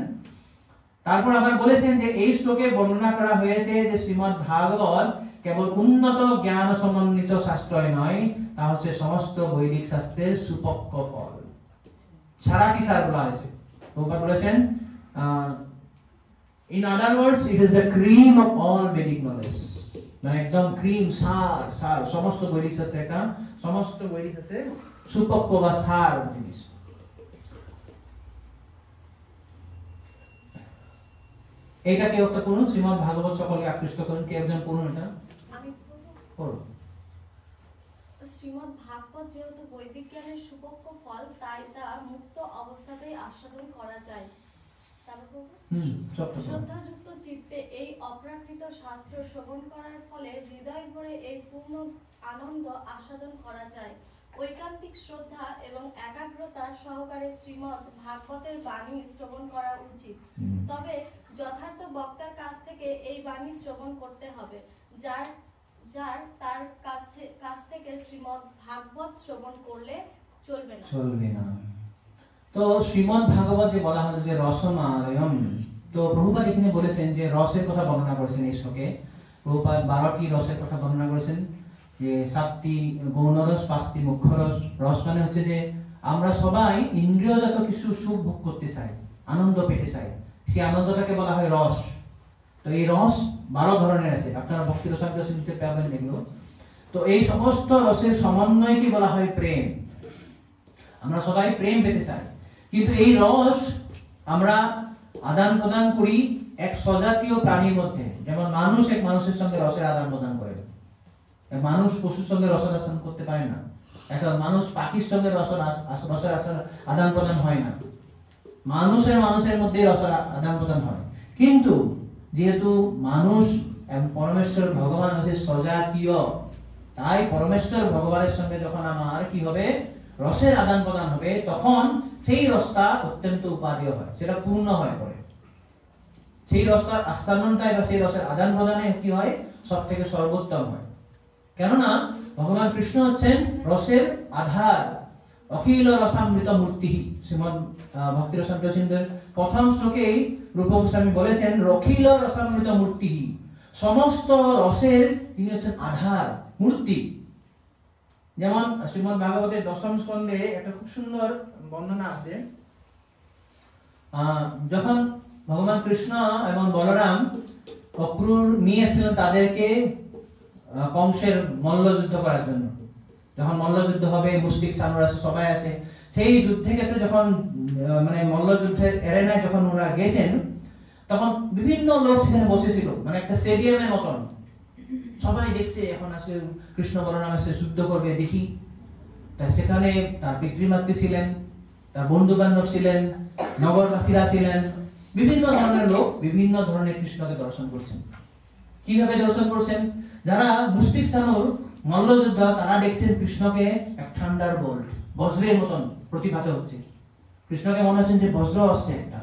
তারপর আবার বলেছেন যে এই শ্লোকে বর্ণনা করা হয়েছে যে শ্রীমদ্ ভাগবত কেবল উন্নত জ্ঞান সমন্বিত শাস্ত্রই নয়, তা হচ্ছে সমস্ত বৈদিক শাস্ত্রের সুপক্ষ ফল। ছাড়াটি সার বলা হয়েছে। প্রভুপাদ বলেছেন in other words it is the cream of all Vedic knowledge, মানে একদম ক্রিম, সার সার সমস্ত বৈদিক শাস্ত্রের একটা, সমস্ত বৈদিক শাস্ত্রের সুপক্ষ বা সার জিনিস। এটা কেউ একটা করুন, শ্রীমদ্ ভাগবত সকলকে আকৃষ্ট করুন, কে একজন করুন এটা। আমি করুন। শ্রীমদ্ ভাগবত যেহেতু বৈদিক জ্ঞানের সুপক্ষ ফল, তাই তা মুক্ত অবস্থাতেই আস্বাদন করা যায়। শ্রদ্ধাযুক্ত চিত্তে এই অপ্রাকৃত শাস্ত্র শ্রবণ করার ফলে হৃদয় ভরে এই পূর্ণ আনন্দ আস্বাদন করা যায়। ঐকান্তিক শ্রদ্ধা এবং একাগ্রতা সহকারে শ্রীমদ্ ভাগবতের বাণী শ্রবণ করা উচিত। তবে যথার্থ বক্তার কাছ থেকে এই বাণী শ্রবণ করতে হবে, যার তার কাছ থেকে শ্রীমদ্ ভাগবত শ্রবণ করলে চলবে না। তো শ্রীমদ্ ভাগবত যে বলা হলো যে রসমালয়ম, তো প্রভুপাদ এখানে বলেছেন যে রসের কথা বর্ণনা করেছেন এই শ্লোকে। প্রভুপাদ 12টি রসের কথা বর্ণনা করেছেন, যে 7টি গৌণরস, 5টি মুখ্য রস। রস মানে হচ্ছে যে আমরা সবাই ইন্দ্রিয়জাত কিছু সুখ ভোগ করতে চাই, আনন্দ পেতে চাই, সেই আনন্দটাকে বলা হয় রস। তো এই রস 12 ধরনের আছে, আপনারা ভক্তি রসায়ন শুনতে পাবেন এগুলো। তো এই সমস্ত রসের সমন্বয়কে বলা হয় প্রেম। আমরা সবাই প্রেম পেতে চাই, কিন্তু এই রস আমরা আদান প্রদান করি এক স্বজাতীয় প্রাণীর মধ্যে। যেমন মানুষ এক মানুষের সঙ্গে রসের আদান প্রদান করে, মানুষ পশুর সঙ্গে রসের আদান করতে পারে না। এখন মানুষ পাখির সঙ্গে রসের আদান প্রদান হয় না, মানুষের মধ্যে রসের আদান প্রদান হয়। কিন্তু যেহেতু মানুষ এবং পরমেশ্বর ভগবান হচ্ছে স্বজাতীয়, তাই পরমেশ্বর ভগবানের সঙ্গে যখন আমার কি হবে, রসের আদান প্রদান হবে, তখন সেই রসটা অত্যন্ত উপাদেয় হয়, সেটা পূর্ণ হয় পরে। সেই রসটার আস্বাদনটাই বা সেই রসের আদান প্রদানে কি হয়, সব থেকে সর্বোত্তম হয়। কেননা ভগবান কৃষ্ণ হচ্ছেন রসের আধার। অখিল রসামৃত মূর্তি, শ্রীমদ্ ভক্তি রসামৃত সিন্ধুর প্রথম শ্লোকেই রূপ গোস্বামী বলেছেন অখিল রসামৃত মূর্তি, সমস্ত রসের তিনি হচ্ছেন আধার, মূর্তি। যেমন শ্রীমদ্ ভাগবতের 10ম স্কন্ধে একটা খুব সুন্দর বর্ণনা আছে। যখন ভগবান কৃষ্ণ এবং বলরাম অক্রুর নিয়ে এসেছিলেন তাদেরকে কংসের মল্লযুদ্ধ করার জন্য, যখন মল্লযুদ্ধ হবে, মুষ্টিক চানুর আছে, সবাই আছে, সেই যুদ্ধে ক্ষেত্রে যখন মানে মল্লযুদ্ধের এরেনায় যখন ওরা গেছেন, তখন বিভিন্ন লোক সেখানে বসেছিল, মানে একটা স্টেডিয়ামের মতন, সবাই দেখছে এখন আসলে কৃষ্ণ বলরাম এসে যুদ্ধ করবে, দেখি। তাই সেখানে তার পিতৃমাতৃ ছিলেন, তার বন্ধু বান্ধব ছিলেন, নগরবাসীরা ছিলেন, বিভিন্ন ধরনের লোক বিভিন্ন ধরনের কৃষ্ণকে দর্শন করছেন। কিভাবে দর্শন করছেন? যারা মুষ্টিক চানুর মল্লযুদ্ধ, তারা দেখছেন কৃষ্ণকে এক থান্ডার বোল্ট, বজ্রের মতন প্রতিভাত হচ্ছে, কৃষ্ণকে মনে হচ্ছেন যে বজ্র আসছে একটা।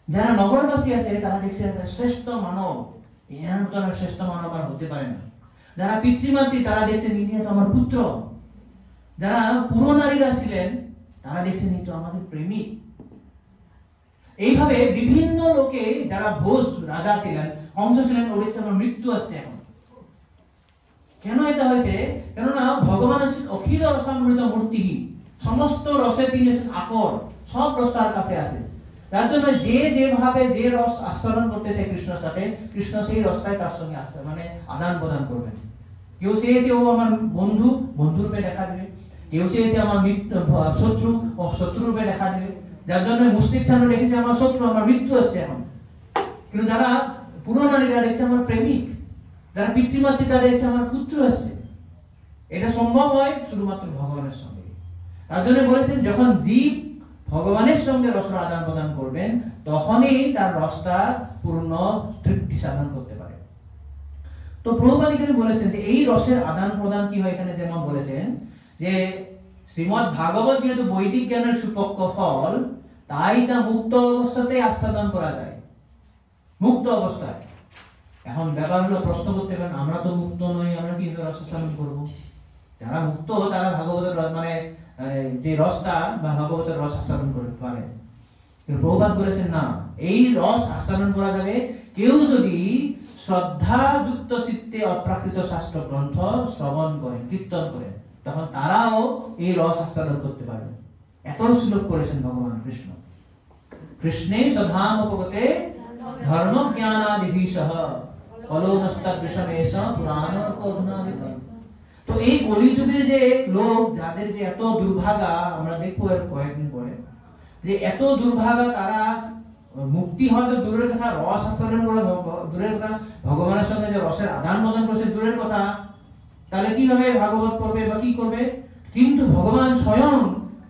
যারা নগরবাসী আছে তারা দেখছেন শ্রেষ্ঠ মানব, এর মতন শ্রেষ্ঠ মানব আর হতে পারে না। যারা পিতৃমাতৃ তারা দেখছেন ইনি তো আমার পুত্র। যারা পুরো নারীরা ছিলেন তারা দেখছেন এই তো আমাদের প্রেমিক। এইভাবে বিভিন্ন লোকে, যারা ভোজ রাজা ছিলেন, কংস ছিলেন, ওদের আমার মৃত্যু আসছে এখন। কেন এটা হয়েছে? কেননা ভগবান হচ্ছেন অখিল রসামৃত মূর্তি, সমস্ত রসে তিনি হচ্ছেন আকর, সব রস তার কাছে আছে। তার জন্য যে যেভাবে যে রস আস্বাদন করতেছে কৃষ্ণের সাথে, কৃষ্ণ সেই রসটাই তার সঙ্গে আসছে মানে আদান প্রদান করবেন। কেউ চেয়েছে ও আমার বন্ধু, বন্ধু রূপে দেখা দেবে, কেউ চেয়েছে আমার শত্রু, ও শত্রু রূপে দেখা দেবে। যার জন্য মুষ্টিক চানু দেখেছে আমার শত্রু, আমার মৃত্যু আসছে এখন। কিন্তু যারা পুরো নারীরা দেখছে আমার প্রেমিক, যারা পিতৃমাতৃ তারা দেখছে আমার পুত্র আসছে। এটা সম্ভব হয় শুধুমাত্র ভগবানের সঙ্গে। তার জন্য বলেছেন যখন জীব ভগবানের সঙ্গে রসের আদান প্রদান করবেন, তখনই তার রসটা পূর্ণ তৃপ্তি সাধন করতে পারে। তো প্রভুপাদ এখানে বলেছেন যে এই রসের আদান প্রদান কি হয়, এখানে যেমন বলেছেন যে শ্রীমদ্ ভাগবত যেহেতু বৈদিক জ্ঞানের সুপক্ষ ফল, তাই তা মুক্ত অবস্থাতে আস্বাদন করা যায়, মুক্ত অবস্থায়। এখন ব্যাপার হলো, প্রশ্ন করতে পারেন আমরা তো মুক্ত নই, আমরা কি রস আস্বাদন করবো? যারা মুক্ত তারা ভাগবতের মানে যে রসটা বা ভাগবতের রস আস্বাদন করতে পারে। প্রভুপাদ প্রভুপাদ বলেছেন না, এই রস আস্বাদন করা যাবে কেউ যদি শ্রদ্ধাযুক্ত চিত্তে অপ্রাকৃত শাস্ত্র গ্রন্থ শ্রবণ করেন, কীর্তন করেন, তখন তারাও এই রস আস্বাদন করতে পারবে। এত শ্লোক করেছেন ভগবান কৃষ্ণ। কৃষ্ণে সধাম উপগতে ধর্ম জ্ঞানাদিভিষহ ফলোনস্তাদ বিষমেশ পুরাণ কোধনাবিত। তো এই কলিযুগে যে লোক যাদের যে এত দুর্ভাগা, আমরা দেখবো এর কয়েকদিন পরে যে এত দুর্ভাগা, তারা মুক্তি হয়তো দূরের কথা, রস আস্বাদন করে দূরের কথা, ভগবানের সঙ্গে যে রসের আদান প্রদান করছে দূরের কথা, তাহলে কিভাবে ভাগবত পড়বে বা কি করবে? কিন্তু ভগবান স্বয়ং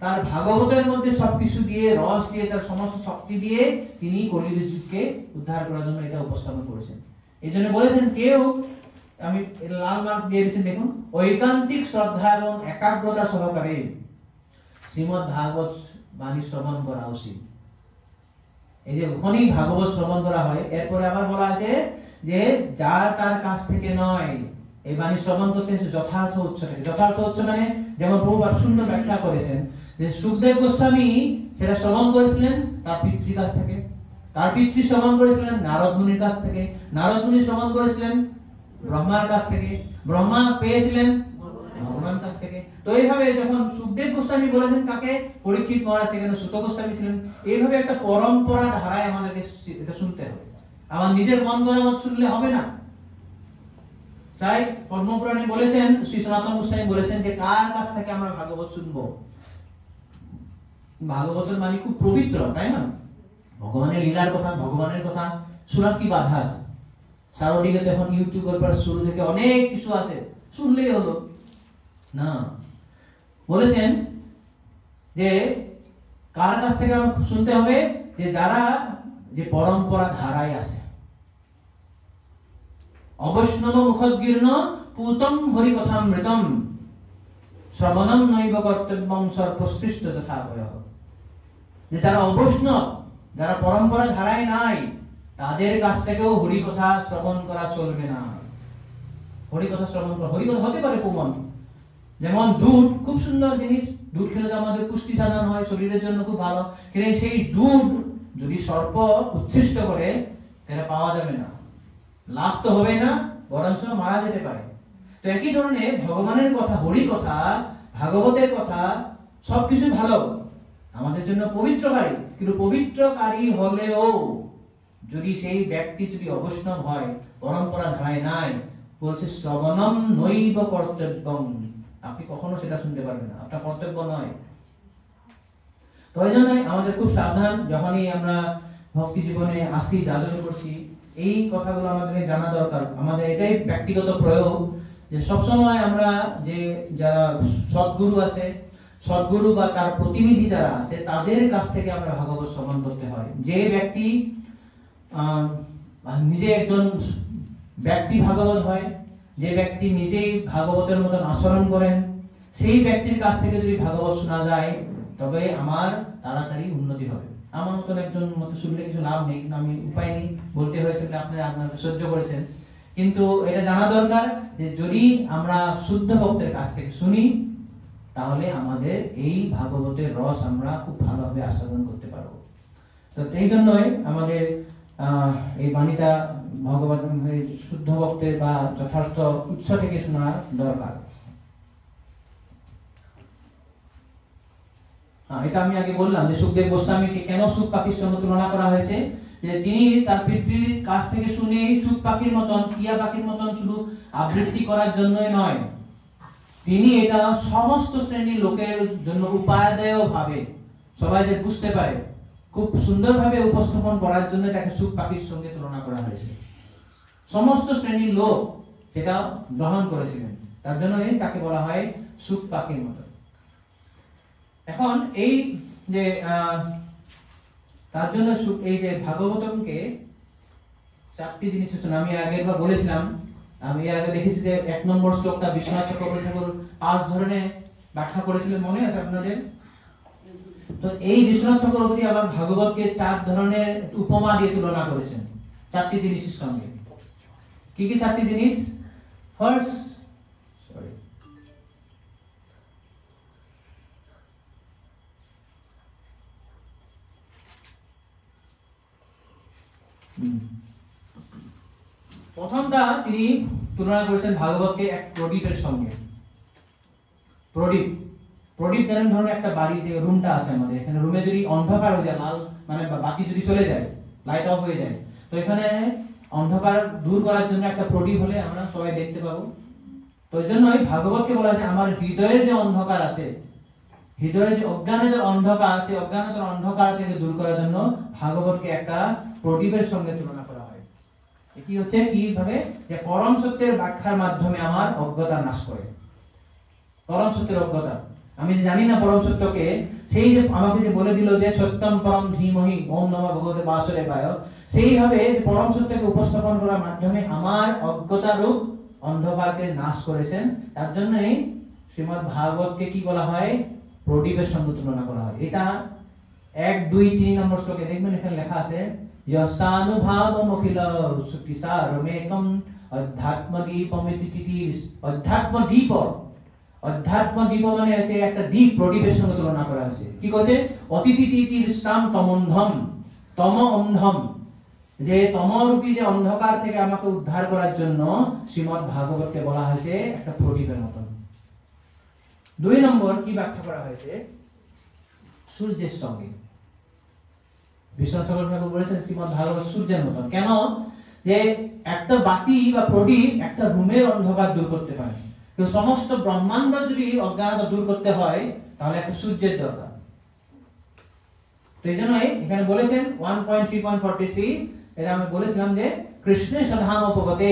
তার ভাগবতের মধ্যে সবকিছু দিয়ে, রস দিয়ে, তার সমস্ত শক্তি দিয়ে তিনি কলিযুগকে উদ্ধার করার জন্য এটা উপস্থাপন করেছেন। এই জন্য বলেছেন, কেউ, আমি লাল মার্ক দিয়ে দিয়েছেন দেখুন, ঐকান্তিক শ্রদ্ধা এবং একাগ্রতা সহকারে শ্রীমদ্ ভাগবত বাণী শ্রবণ করা উচিত। এই যে যখনই ভাগবত শ্রবণ করা হয়, এরপরে আবার বলা আছে যে যার তার কাছ থেকে নয়, এই বাণী শ্রবণ করতে যথার্থ উৎস থেকে। যথার্থ উৎস মানে যেমন প্রভুপাদ সুন্দর ব্যাখ্যা করেছেন যে সুখদেব গোস্বামী সেটা শ্রবণ করেছিলেন তার পিতৃর কাছ থেকে, তার পিতৃ শ্রবণ করেছিলেন নারদ মুনির কাছ থেকে, নারদ মুনি শ্রবণ করেছিলেন ব্রহ্মার কাছ থেকে, ব্রহ্মা পেয়েছিলেন ভগবান কাছ থেকে। তো এইভাবে যখন সুখদেব গোস্বামী বলেছেন কাকে, পরীক্ষিত মহারাজ, সেখানে সুত গোস্বামী ছিলেন। এইভাবে একটা পরম্পরা ধারায় আমাদেরকে এটা শুনতে হবে। আমার নিজের মন গড়া মত শুনলে হবে না। তাই পদ্মপুরাণে বলেছেন, শ্রী সনাতন গোস্বামী বলেছেন যে কার কাছ থেকে আমরা ভাগবত শুনবো। ভাগবতের মানে খুব পবিত্র, তাই না? ভগবানের লীলার কথা, ভগবানের কথা শোনার কি বাধা আছে? সারাদিকে এখন ইউটিউবের পর শুরু থেকে অনেক কিছু আছে, শুনলেই হলো না। বলেছেন যে কার কাছ থেকে শুনতে হবে, যে যারা যে পরম্পরা ধারায় আছে। অবৈষ্ণব মুখোদ্গীর্ণ পুতম হরিকথামৃতম শ্রবণম নৈব কর্তব্যম সর্বশ্রেষ্ঠ তথা ভয়ঃ। যে যারা অবৈষ্ণব, যারা পরম্পরা ধারায় নাই, তাদের কাছ থেকেও হরিকথা শ্রবণ করা চলবে না। হরিকথা শ্রবণ করা, হরিকথা হতে পারে প্রমাণ, যেমন দুধ খুব সুন্দর জিনিস, দুধ খেলে তো আমাদের পুষ্টি সাধন হয়, শরীরের জন্য খুব ভালো, কিন্তু সেই দুধ যদি সর্প উচ্ছিষ্ট করে তাহলে পাওয়া যাবে না, লাভ তো হবে না, বরঞ্চ মারা যেতে পারে। তো একই ধরনের ভগবানের কথা, হরি কথা, ভাগবতের কথা সবকিছু ভালো, আমাদের জন্য পবিত্রকারী, কিন্তু পবিত্রকারী হলেও যদি সেই ব্যক্তি যদি অবৈষ্ণব হয়, পরম্পরা ধারায় নাই, বলছে শ্রবণম নৈব কর্তব্যম, আপনি কখনো সেটা শুনতে পারবেন না, আপনার কর্তব্য নয়। তো এই জন্য আমাদের খুব সাবধান, যখনই আমরা ভক্তি জীবনে আসি, যাদব করছি, এই কথাগুলো আমাদের জানা দরকার। আমাদের এটাই ব্যক্তিগত প্রয়োগ, যে সবসময় আমরা যে যারা সদ্গুরু আছে, সদ্গুরু বা তার প্রতিনিধি যারা আছে, তাদের কাছ থেকে আমরা ভাগবত শ্রবণ করতে হয়। যে ব্যক্তি নিজে একজন ব্যক্তি ভাগবত হয়, যে ব্যক্তি নিজেই ভাগবতের মতন আচরণ করেন, সেই ব্যক্তির কাছ থেকে যদি ভাগবত শোনা যায়, তবে আমার তাড়াতাড়ি উন্নতি হবে। আমার মতন একজন মতো শুনলে কিছু লাভ নেই, আমি উপায় নেই, বলতে হয়েছে, আপনারা সহ্য করেছেন। কিন্তু এটা জানা দরকার যে যদি আমরা শুদ্ধ ভক্তের কাছ থেকে শুনি, তাহলে আমাদের এই ভাগবতের রস আমরা খুব ভালোভাবে আস্বাদন করতে পারবো। তো এই জন্যই আমাদের এই বাণীটা ভগবান শুদ্ধ ভক্তের বা যথার্থ উৎস থেকে শোনার দরকার। এটা আমি আগে বললাম যে সুখদেব গোস্বামীকে কেন সুখ পাখির সঙ্গে তুলনা করা হয়েছে, যে তিনি তার পিতৃর কাছ থেকে শুনে সুখ পাখির মতন, টিয়া পাখির মতন শুধু আবৃত্তি করার জন্যই নয়, তিনি এটা সমস্ত শ্রেণীর লোকের জন্য উপাদেয় ভাবে, সবাই যে বুঝতে পারে, খুব সুন্দরভাবে উপস্থাপন করার জন্য তাকে সুখ পাখির সঙ্গে তুলনা করা হয়েছে। সমস্ত শ্রেণীর লোক সেটা গ্রহণ করেছিলেন, তার জন্যই তাকে বলা হয় সুখ পাখির মতো। এখন এই যে তার জন্য এই যে ভাগবতমকে চারটি জিনিস আমি আগের বার বলেছিলাম, আমি এর আগে দেখেছি যে 1 নম্বর শ্লোকটা বিশ্বনাথ চক্রবর্তী ঠাকুর 5 ধরনের ব্যাখ্যা করেছিলেন, মনে আছে আপনাদের? তো এই বিশ্বনাথ চক্রবর্তী আবার ভাগবতকে 4 ধরনের উপমা দিয়ে তুলনা করেছেন, 4টি জিনিসের সঙ্গে। কি কি 4টি জিনিস? ফার্স্ট, প্রথমটা তিনি তুলনা করেছেন ভাগবতকে এক প্রদীপের সঙ্গে। প্রদীপ প্রদীপ যেমন ধরুন একটা বাড়ি যে রুমটা আছে আমাদের, এখানে রুমে যদি অন্ধকার হয়ে যায়, লাল মানে বাতি যদি চলে যায়, লাইট অফ হয়ে যায়, তো এখানে অন্ধকার দূর করার জন্য একটা প্রদীপ হলে আমরা সবাই দেখতে পাবো। তো এই জন্যই ভাগবতকে বলা যায় আমার হৃদয়ের যে অন্ধকার আছে, হৃদয়ের যে অজ্ঞানের অন্ধকার আছে, অজ্ঞানতার অন্ধকার থেকে দূর করার জন্য ভাগবতকে একটা প্রদীপের সঙ্গে তুলনা করা হয়। এটি হচ্ছে কিভাবে যে পরম সত্যের ব্যাখ্যার মাধ্যমে আমার অজ্ঞতা নাশ করে। পরম সত্যের অজ্ঞতা, আমি যে জানি না পরম সত্যকে, সেই যে আমাকে যে বলে দিল যে সত্যম পরম ধীমহি ওম নমঃ ভগবতে বাসুদেবায়, সেইভাবে পরম সত্যকে উপস্থাপন করার মাধ্যমে আমার অজ্ঞতা রূপ অন্ধকারকে নাশ করেছেন। তার জন্যই শ্রীমদ্ ভাগবতকে কি বলা হয়? প্রদীপের সঙ্গে তুলনা করা হয়। এটা 1, 2, 3 নম্বর শ্লোকে দেখবেন এখানে লেখা আছে যসানুভাবমখিল সুকিসারমেকম অধ্যাত্মদীপমিতি তিতির। অধ্যাত্মদীপ, অধ্যাত্মদীপ মানে আছে একটা দ্বীপ, প্রদীপের সঙ্গে তুলনা করা হয়েছে। কি কইছে? অতিতি তিতির স্তাম তমন্ধম, তম অন্ধম, যে তমরূপী যে অন্ধকার থেকে আমাকে উদ্ধার করার জন্য শ্রীমদ্ ভাগবতকে বলা হয়েছে একটা প্রদীপের মতন। 2 নম্বর কি ব্যাখ্যা করা হয়েছে? সূর্যের সঙ্গে। বিশ্বনাথ ঠাকুর বলেছেন শ্রীমদ্ ভাগবত সূর্যের মতন। কেন? যে একটা বাতি বা প্রদীপ একটা রুমের অন্ধকার দূর করতে পারে, কিন্তু সমস্ত ব্রহ্মাণ্ড যদি অজ্ঞানতা দূর করতে হয় তাহলে একটা সূর্যের দরকার। তো এই জন্যই এখানে বলেছেন 1.3.43, এটা আমি বলেছিলাম যে কৃষ্ণে সধাম উপগতে,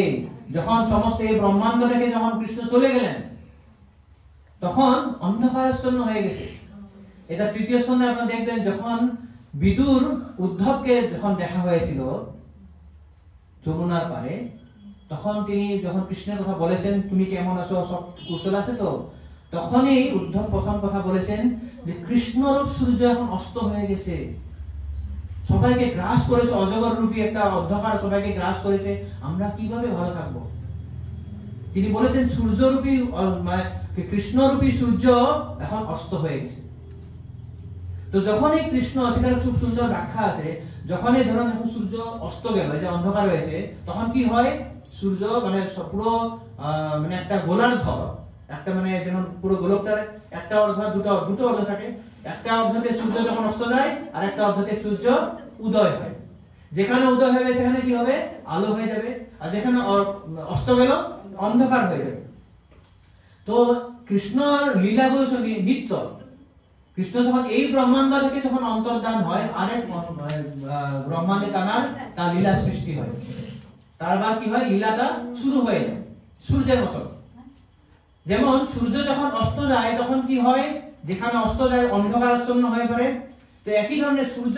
যখন সমস্ত এই ব্রহ্মাণ্ড থেকে যখন কৃষ্ণ চলে গেলেন তখন অন্ধকারাচ্ছন্ন হয়ে গেছে। এটা 3য় স্কন্ধে আপনারা দেখবেন যখন বিদুর উদ্ধবকে যখন দেখা হয়েছিল যমুনার পারে, তখন তিনি যখন কৃষ্ণের কথা বলেছেন তুমি কেমন আছো, সব কুশল আছে তো, তখনই উদ্ধব প্রথম কথা বলেছেন যে কৃষ্ণরূপ সূর্য এখন অস্ত হয়ে গেছে, সবাইকে গ্রাস করেছে, অজগর রূপী একটা অন্ধকার সবাইকে গ্রাস করেছে, আমরা কিভাবে ভালো থাকবো? তিনি বলেছেন সূর্যরূপী মানে কৃষ্ণরূপী সূর্য এখন অস্ত হয়ে গেছে। তো যখনই কৃষ্ণ, সেখানে খুব সুন্দর ব্যাখ্যা আছে, যখনই ধরুন এখন সূর্য অস্ত গেল, যে অন্ধকার হয়েছে, তখন কি হয়? সূর্য মানে পুরো মানে একটা গোলার্ধ, একটা মানে যেমন পুরো গোলকটার একটা অর্ধ দুটো অর্ধ থাকে, একটা অর্ধতে সূর্য যখন অস্ত যায় আর একটা অর্ধতে সূর্য উদয় হয়। যেখানে উদয় হবে সেখানে কি হবে? আলো হয়ে যাবে, আর যেখানে অস্ত গেল অন্ধকার হয়ে যাবে। তো কৃষ্ণর লীলাগুলো নিত্য। কৃষ্ণ যখন এই ব্রহ্মাণ্ড থেকে যখন অন্তর্ধান হয়, আরেক ব্রহ্মাণ্ডে তার লীলা সৃষ্টি হয়, তারপর কি হয়? লীলাটা শুরু হয়ে যায় সূর্যের মতো। যেমন সূর্য যখন অস্ত যায় তখন কি হয়? যেখানে অস্ত যায় অন্ধকারাচ্ছন্ন হয়ে পড়ে। তো একই ধরনের সূর্য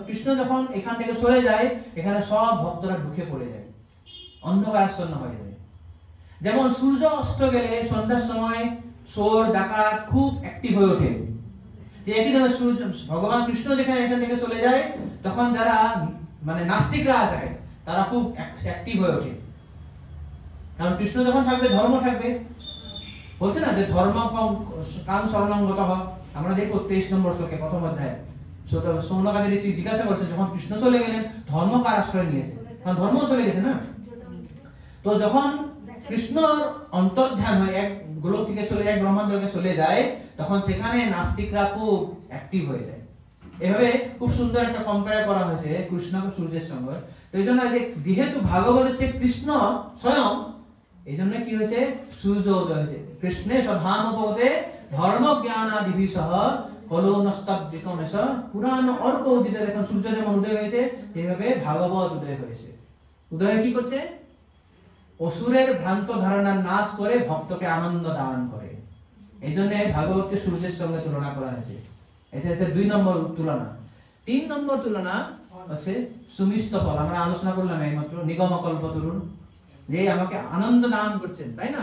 কৃষ্ণ যখন এখান থেকে সরে যায়, এখানে সব ভক্তরা ঢুকে পড়ে যায়, অন্ধকারাচ্ছন্ন হয়ে যায়। যেমন সূর্য অস্ত গেলে সন্ধ্যার সময় চোর ডাকাত খুব অ্যাক্টিভ হয়ে ওঠে, যে একই ধরনের সূর্য ভগবান কৃষ্ণ যেখানে এখান থেকে চলে যায় তখন যারা মানে নাস্তিকরা থাকে তারা খুব অ্যাক্টিভ হয়ে ওঠে। কারণ কৃষ্ণ যখন থাকবে ধর্ম থাকবে, বলছে না যে ধর্ম কাম শরণাগত হ। আমরা দেখবো 23 নম্বর শ্লোকে প্রথম অধ্যায় সৌনকাদি ঋষি জিজ্ঞাসা করছে যখন কৃষ্ণ চলে গেলেন ধর্ম কার আশ্রয় নিয়েছে? কারণ ধর্ম চলে গেছে না। তো যখন কৃষ্ণর অন্তর্ধান হয়, এক গোলক থেকে চলে যায়, ব্রহ্মাণ্ডকে চলে যায়, তখন সেখানে নাস্তিকরা খুব অ্যাক্টিভ হয়ে যায়। এভাবে খুব সুন্দর একটা কম্পেয়ার করা হয়েছে কৃষ্ণকে সূর্যের সঙ্গে। তো এই জন্য যেহেতু ভাগবত হচ্ছে কৃষ্ণ স্বয়ং, এই জন্য কি হয়েছে? সূর্য উদয় হয়েছে। কৃষ্ণে সধাম উপগতে ধর্ম জ্ঞানাদিভি সহ কলো নস্তব্দিকমেশ পুরাণ অর্ক উদিত। এখন সূর্য যেমন উদয় হয়েছে, এইভাবে ভাগবত উদয় হয়েছে। উদয় কি করছে? অসুরের ভ্রান্ত ধারণা নাশ করে ভক্তকে আনন্দ দান করে। এই জন্য ভাগবতকে সূর্যের সঙ্গে তুলনা করা হয়েছে। এটা হচ্ছে 2 নম্বর তুলনা। 3 নম্বর তুলনা হচ্ছে সুমিষ্ট ফল। আমরা আলোচনা করলাম এইমাত্র নিগমকল্পতরুণ, যে আমাকে আনন্দ দান করছেন, তাই না?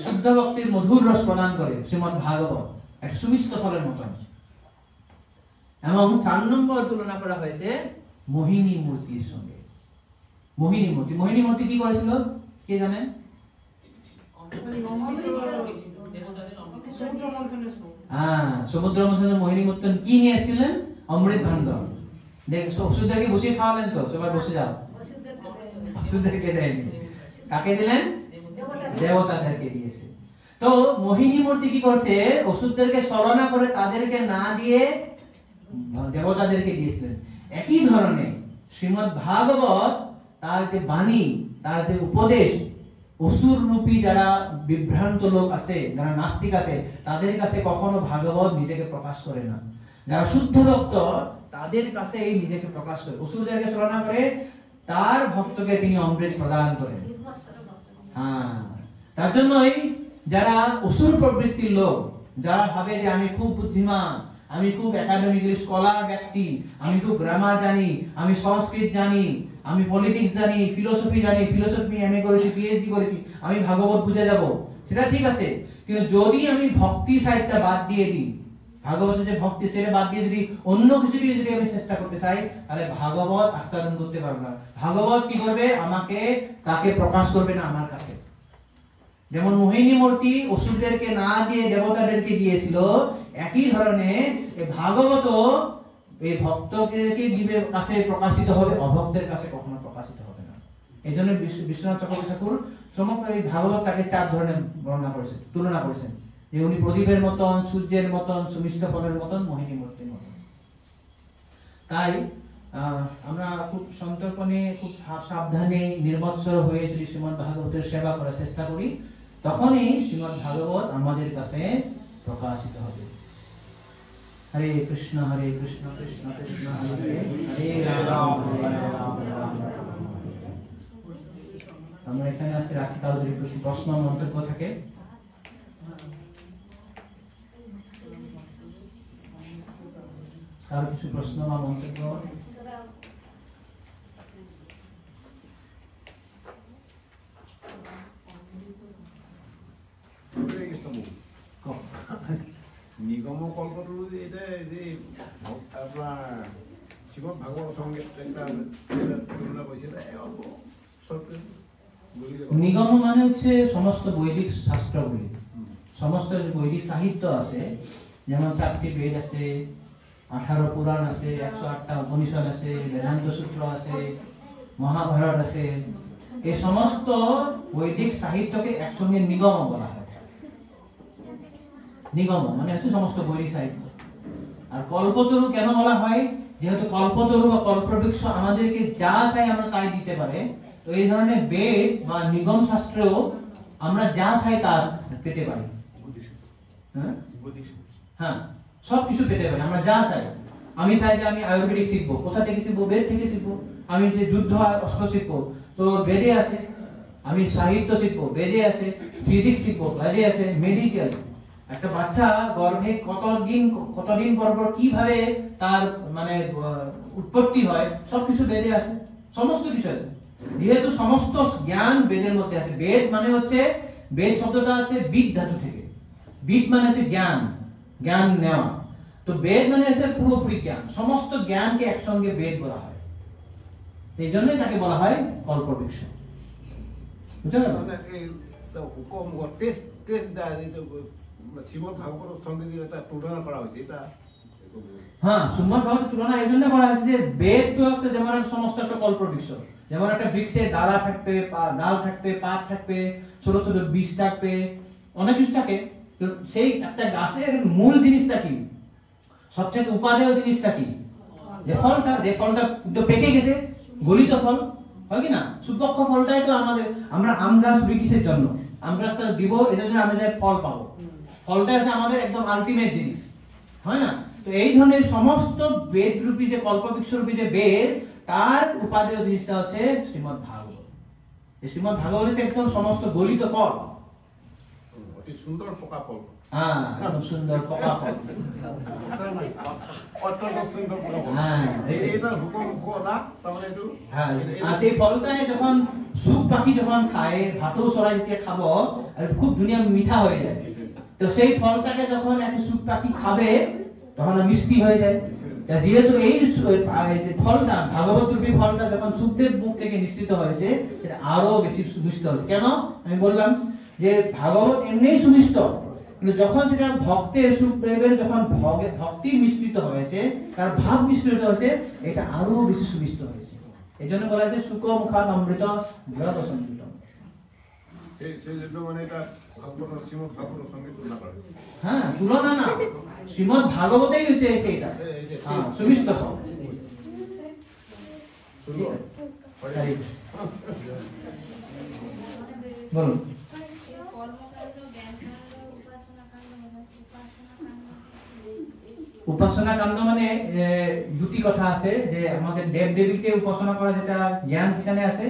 শুদ্ধ ভক্তির মধুর রস প্রদান করে শ্রীমদ্ ভাগবত, একটা সুমিষ্ট ফলের মতন। এবং 4 নম্বর তুলনা করা হয়েছে মোহিনী মূর্তির সঙ্গে। মোহিনী মূর্তি, মোহিনী মূর্তি কি করেছিল কে জানেন? সমুদ্র মন্থনে মোহিনী মূর্তি কি নিয়ে এসেছিলেন? অমৃত ভান্ডার। দেখ ওষুধদেরকে বসিয়ে খাওয়ালেন তো, সবাই বসে যাও। ওষুধদেরকে দেয়নি, কাকে দিলেন? দেবতাদেরকে দিয়েছে। তো মোহিনী মূর্তি কি করছে? ওষুধদেরকে ছলনা করে তাদেরকে না দিয়ে দেবতাদেরকে দিয়েছিলেন। একই ধরনের শ্রীমদ্ ভাগবত তার যে বাণী, তার যে উপদেশ, অসুর রূপী যারা বিভ্রান্ত লোক আছে, যারা নাস্তিক আছে, তাদের কাছে কখনো ভাগবত নিজেকে প্রকাশ করে না। যারা শুদ্ধ ভক্ত তাদের কাছে এই নিজেকে প্রকাশ করে, অসুরদেরকে ছলনা করে তার ভক্তকে তিনি অমৃত প্রদান করেন। হ্যাঁ, তার জন্যই যারা অসুর প্রবৃত্তির লোক, যারা ভাবে যে আমি খুব বুদ্ধিমান, আমি খুব একাডেমিক্যালি স্কলার ব্যক্তি, আমি খুব গ্রামার জানি, আমি সংস্কৃত জানি, আমি পলিটিক্স জানি, ফিলোসফি জানি, ফিলোসফি এমএ করেছি, পিএইচডি করেছি, আমি ভাগবত বুঝে যাব, সেটা ঠিক আছে। কিন্তু যদি আমি ভক্তি সাহিত্যটা বাদ দিয়ে দিই, ভাগবতের যে ভক্তি সেটা বাদ দিয়ে যদি অন্য কিছু দিয়ে যদি আমি চেষ্টা করতে চাই, তাহলে ভাগবত আস্বাদন করতে পারবো না। ভাগবত কি করবে? আমাকে তাকে প্রকাশ করবে না আমার কাছে। যেমন মোহিনী মূর্তি অসুরদেরকে না দিয়ে দেবতাদেরকে দিয়েছিল, একই ধরনের ভাগবত এই ভক্তদেরকে জীবের কাছে প্রকাশিত হবে, অভক্তের কাছে কখনো প্রকাশিত হবে না। এই জন্য বিশ্বনাথ চক্রবর্তী ঠাকুর সমগ্র এই ভাগবত তাকে 4 ধরনের বর্ণনা করেছেন, তুলনা করেছেন, যে উনি প্রদীপের মতন, সূর্যের মতন, সুমিষ্ট ফলের মতন, মোহিনী মূর্তির মতন। তাই আমরা খুব সন্তর্পণে, খুব সাবধানে, নির্মৎসর হয়ে যদি শ্রীমদ্ ভাগবতের সেবা করার চেষ্টা করি, তখনই শ্রীমদ্ ভাগবত আমাদের কাছে প্রকাশিত হবে। হরে কৃষ্ণ কৃষ্ণ কৃষ্ণ হরে হরে, হরে রাম রাম রাম। আমরা এখানে আজকে রাখি, কারো যদি প্রশ্ন মন্তব্য থাকে। কারো কিছু প্রশ্ন বা মন্তব্য? নিগম কল্পতরু এটা যে আপনার শ্রীমদ্ ভাগবত সঙ্গে একটা তুলনা করেছে, অল্প নিগম মানে হচ্ছে সমস্ত বৈদিক শাস্ত্রগুলি, সমস্ত বৈদিক সাহিত্য আছে, যেমন 4টি বেদ আছে, 18 পুরাণ আছে, 108টা উপনিষদ আছে, বেদান্ত সূত্র আছে, মহাভারত আছে। এই সমস্ত বৈদিক সাহিত্যকে একসঙ্গে নিগম বলা হয়। নিগম মানে হচ্ছে সমস্ত বৈদিক সাহিত্য। আর কল্পতরু কেন বলা হয়? যেহেতু কল্পতরু বা কল্পবৃক্ষ আমাদেরকে যা চাই আমরা তাই দিতে পারে, তো এই ধরনের বেদ বা নিগম শাস্ত্রেও আমরা যা চাই তা পেতে পারি। হ্যাঁ, সবকিছু পেতে পারি আমরা যা চাই। আমি চাই যে আমি আয়ুর্বেদিক শিখবো, কোথা থেকে শিখবো? বেদ থেকে শিখবো। আমি যে যুদ্ধ অস্ত্র শিখবো, তো বেদে আছে। আমি সাহিত্য শিখবো, বেদে আছে। ফিজিক্স শিখবো, বেদে আছে। মেডিকেল, একটা বাচ্চা গর্ভে কতদিন পর কিভাবে তার মানে উৎপত্তি হয়, সবকিছু বেদে আছে, সমস্ত কিছু আছে। যেহেতু সমস্ত জ্ঞান বেদের মধ্যে আছে। বেদ মানে হচ্ছে, বেদ শব্দটা আছে বিদ ধাতু থেকে। বিদ মানে হচ্ছে জ্ঞান, জ্ঞান নেওয়া। তো বেদ মানে হচ্ছে পুরোপুরি জ্ঞান, সমস্ত জ্ঞানকে একসঙ্গে বেদ বলা হয়। এই জন্যই তাকে বলা হয় কল্পবৃক্ষ। বুঝতে গেল? শ্রীমদ্ ভাগবত সঙ্গে একটা তুলনা করা হয়েছে, এটা হ্যাঁ, শ্রীমদ্ ভাগবত তুলনা এই জন্য করা হয়েছে যে বেদ তো একটা, যেমন সমস্ত একটা কল্পবৃক্ষ, যেমন একটা বৃক্ষের ডালা থাকবে, ডাল থাকবে, পাত থাকবে, ছোট ছোট বীজ থাকবে, অনেক কিছু থাকে। তো সেই একটা গাছের মূল জিনিসটা কি? সবথেকে উপাদেয় জিনিসটা কি? যে ফলটা পেকে গেছে, গলিত ফল হয় কি না? সুপক্ষ ফলটাই তো আমরা আম গাছ রুই কিসের জন্য? আম গাছটা দিব, এটার জন্য আমরা ফল পাবো। ফলটা হচ্ছে আমাদের একদম আলটিমেট জিনিস, হয় না? তো এই ধরনের সমস্ত বেদ রূপী যে কল্পবৃক্ষ রূপী যে বেদ, তার উপাদেয় জিনিসটা হচ্ছে শ্রীমদ্ ভাগবত। শ্রীমদ্ ভাগবত হচ্ছে একদম সমস্ত গলিত ফল, অতি সুন্দর পোকা ফল। হ্যাঁ, একদম সুন্দর পোকা ফল, অত্যন্ত সুন্দর পোকা ফল। হ্যাঁ, এটা হুকুম না, তাহলে একটু হ্যাঁ। আর সেই ফলটাই যখন সুখ পাখি যখন খায়, ভাটৌ চড়াই দিয়ে খাবো, খুব দুনিয়া মিঠা হয়ে যায়। তো সেই ফলটাকে যখন একটা সুখ পাখি খাবে, তখন মিষ্টি হয়ে যায়। যেহেতু এই ফলটা, ভাগবত রূপী ফলটা যখন সুখদেব মুখ থেকে নিঃসৃত হয়েছে, সেটা আরো বেশি সুমিষ্ট হয়েছে। কেন? আমি বললাম যে ভাগবত এমনিই সুমিষ্ট, কিন্তু যখন সেটা ভক্তের সুপ্রেমের যখন ভক্তি মিশ্রিত হয়েছে, তার ভাব মিশ্রিত হয়েছে, এটা আরো বেশি সুমিষ্ট হয়েছে। এই জন্য বলা হয়েছে সুখ মুখান অমৃত জল সঙ্গীত। সেই জন্য মানে এটা ভাগবত শ্রীমদ ভাগবতের সঙ্গে তুলনা করে। হ্যাঁ, তুলনা না, শ্রীমদ ভাগবতেই হচ্ছে সেইটা সুমিষ্ট ভাব। সুন্দর বলুন। উপাসনা কাণ্ড মানে দুটি কথা আছে, যে আমাদের দেব দেবীকে উপাসনা করা যেটা জ্ঞান সেখানে আছে,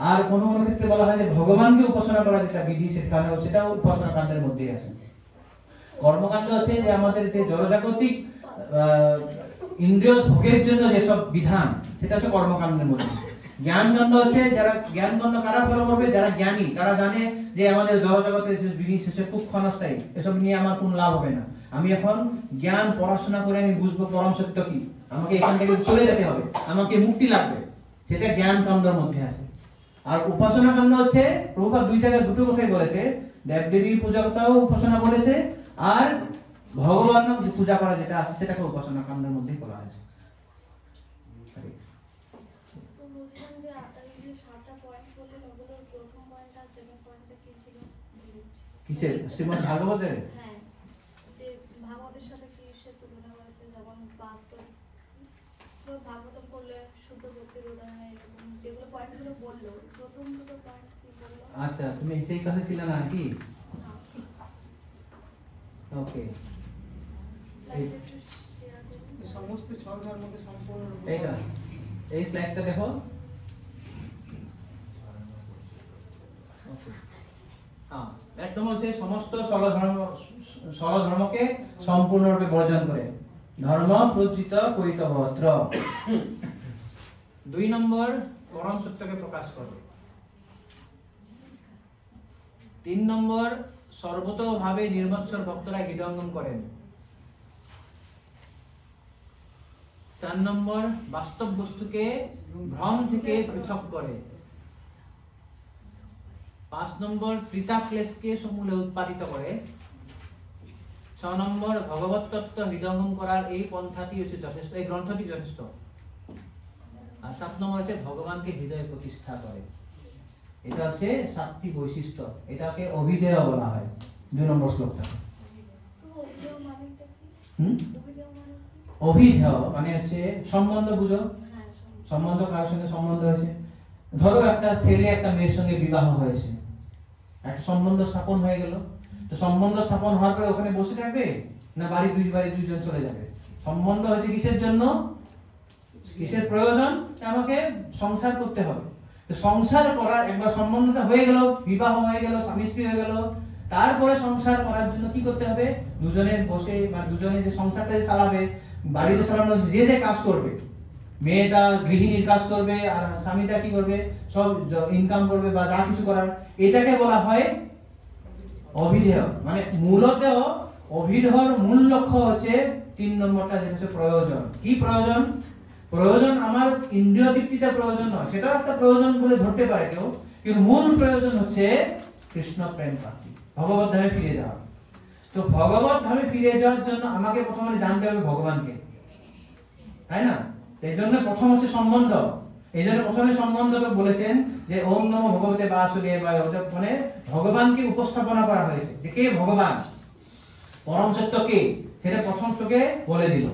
আর কোন কোন ক্ষেত্রে বলা হয় যে ভগবানকে উপাসনা করা যেটা বিধি সেখানেও, সেটাও উপাসনা কাণ্ডের মধ্যেই আছে। কর্মকাণ্ড আছে যে আমাদের যে জড়জাগতিক ইন্দ্রিয় ভোগের জন্য যেসব বিধান, সেটা হচ্ছে কর্মকাণ্ডের মধ্যে। জ্ঞানকাণ্ড আছে, যারা জ্ঞানকাণ্ড কারা ফলো করবে, যারা জ্ঞানী, তারা জানে যে আমাদের জড়জগতের যে জিনিস হচ্ছে খুব ক্ষণস্থায়ী, এসব নিয়ে আমার কোনো লাভ হবে না। আমি এখন জ্ঞান পড়াশোনা করে আমি বুঝবো পরম সত্য কি, আমাকে এখান থেকে চলে যেতে হবে, আমাকে মুক্তি লাগবে, সেটা জ্ঞানকাণ্ডের মধ্যে আছে। আর উপাসনা কাণ্ড হচ্ছে প্রভুপাদ দুটো কথাই বলেছে, দেবদেবীর পূজাটাও উপাসনা বলেছে, আর ভগবান পূজা করা যেটা আছে সেটাকে উপাসনা কাণ্ডের মধ্যেই বলা হয়েছে। কিসের? শ্রীমদ ভাগবতের? হ্যাঁ, যে ভাগবতের সাথে কি সে তুলনা করেছে, যেমন বাস্তব ভাগবত করলে শুদ্ধ ভক্তির উদাহরণ, এরকম যেগুলো পয়েন্টগুলো বললো, প্রথম দুটো পয়েন্ট কি বললো? আচ্ছা, তুমি সেই কথা ছিল না কি? ওকে, সমস্ত ছল ধর্মকে সম্পূর্ণ এইটা এই স্লাইডটা দেখো। হ্যাঁ, একদম হচ্ছে সমস্ত সরধর্মকে সম্পূর্ণরূপে বর্জন করে ধর্ম প্রচিত কৈতবত্র। 2 নম্বর পরম সত্যকে প্রকাশ করে। 3 নম্বর সর্বতোভাবে নির্মৎসর ভক্তরা হৃদয়ঙ্গম করেন। 4 নম্বর বাস্তব বস্তুকে ভ্রম থেকে পৃথক করে। 5 নম্বর কৃতাক্লেশকে সমূলে উৎপাদিত করে। 6 নম্বর ভগবত তত্ত্ব হৃদয়ঙ্গম করার এই পন্থাটি হচ্ছে যথেষ্ট, এই গ্রন্থটি যথেষ্ট। আর 7 নম্বর হচ্ছে ভগবানকে হৃদয়ে প্রতিষ্ঠা করে। এটা হচ্ছে 7টি বৈশিষ্ট্য, এটাকে অভিধেয় বলা হয়। 2 নম্বর শ্লোকটা। অভিধেয় মানে হচ্ছে সম্বন্ধ, বুঝো? সম্বন্ধ কার সঙ্গে সম্বন্ধ হয়েছে? ধরো একটা ছেলে একটা মেয়ের সঙ্গে বিবাহ হয়েছে, একটা সম্বন্ধ স্থাপন হয়ে গেল। তো সম্বন্ধ স্থাপন হওয়ার পরে ওখানে বসে থাকবে না বাড়ি দুইজন চলে যাবে? সম্বন্ধ হয়েছে কিসের জন্য, কিসের প্রয়োজন? আমাকে সংসার করতে হবে। তো সংসার করার একবার সম্বন্ধটা হয়ে গেল, বিবাহ হয়ে গেল, স্বামী স্ত্রী হয়ে গেল, তারপরে সংসার করার জন্য কি করতে হবে? দুজনে বসে বা দুজনে যে সংসারটা চালাবে, বাড়িতে চালানোর যে যে কাজ করবে, মেয়েটা গৃহিণীর কাজ করবে আর স্বামীটা কি করবে, সব ইনকাম করবে বা যা কিছু করার, এটাকে বলা হয় অভিধেয়। মানে মূলত অভিধেয়র মূল লক্ষ্য হচ্ছে 3 নম্বরটা, যেটা হচ্ছে প্রয়োজন। কি প্রয়োজন? প্রয়োজন আমার ইন্দ্রিয় তৃপ্তিটা প্রয়োজন নয়, সেটা একটা প্রয়োজন বলে ধরতে পারে কেউ, কিন্তু মূল প্রয়োজন হচ্ছে কৃষ্ণ প্রেম প্রাপ্তি, ভগবত ধামে ফিরে যাওয়া। তো ভগবত ধামে ফিরে যাওয়ার জন্য আমাকে প্রথমে জানতে হবে ভগবানকে, তাই না? এই জন্য প্রথম হচ্ছে সম্বন্ধ। এই জন্য প্রথমে সম্বন্ধকে বলেছেন যে ওম নমো ভগবতে বাসুদেবায়, মানে ভগবানকে উপস্থাপনা করা হয়েছে যে কে ভগবান, পরম সত্য কে, সেটা প্রথম শ্লোকে বলে দিল।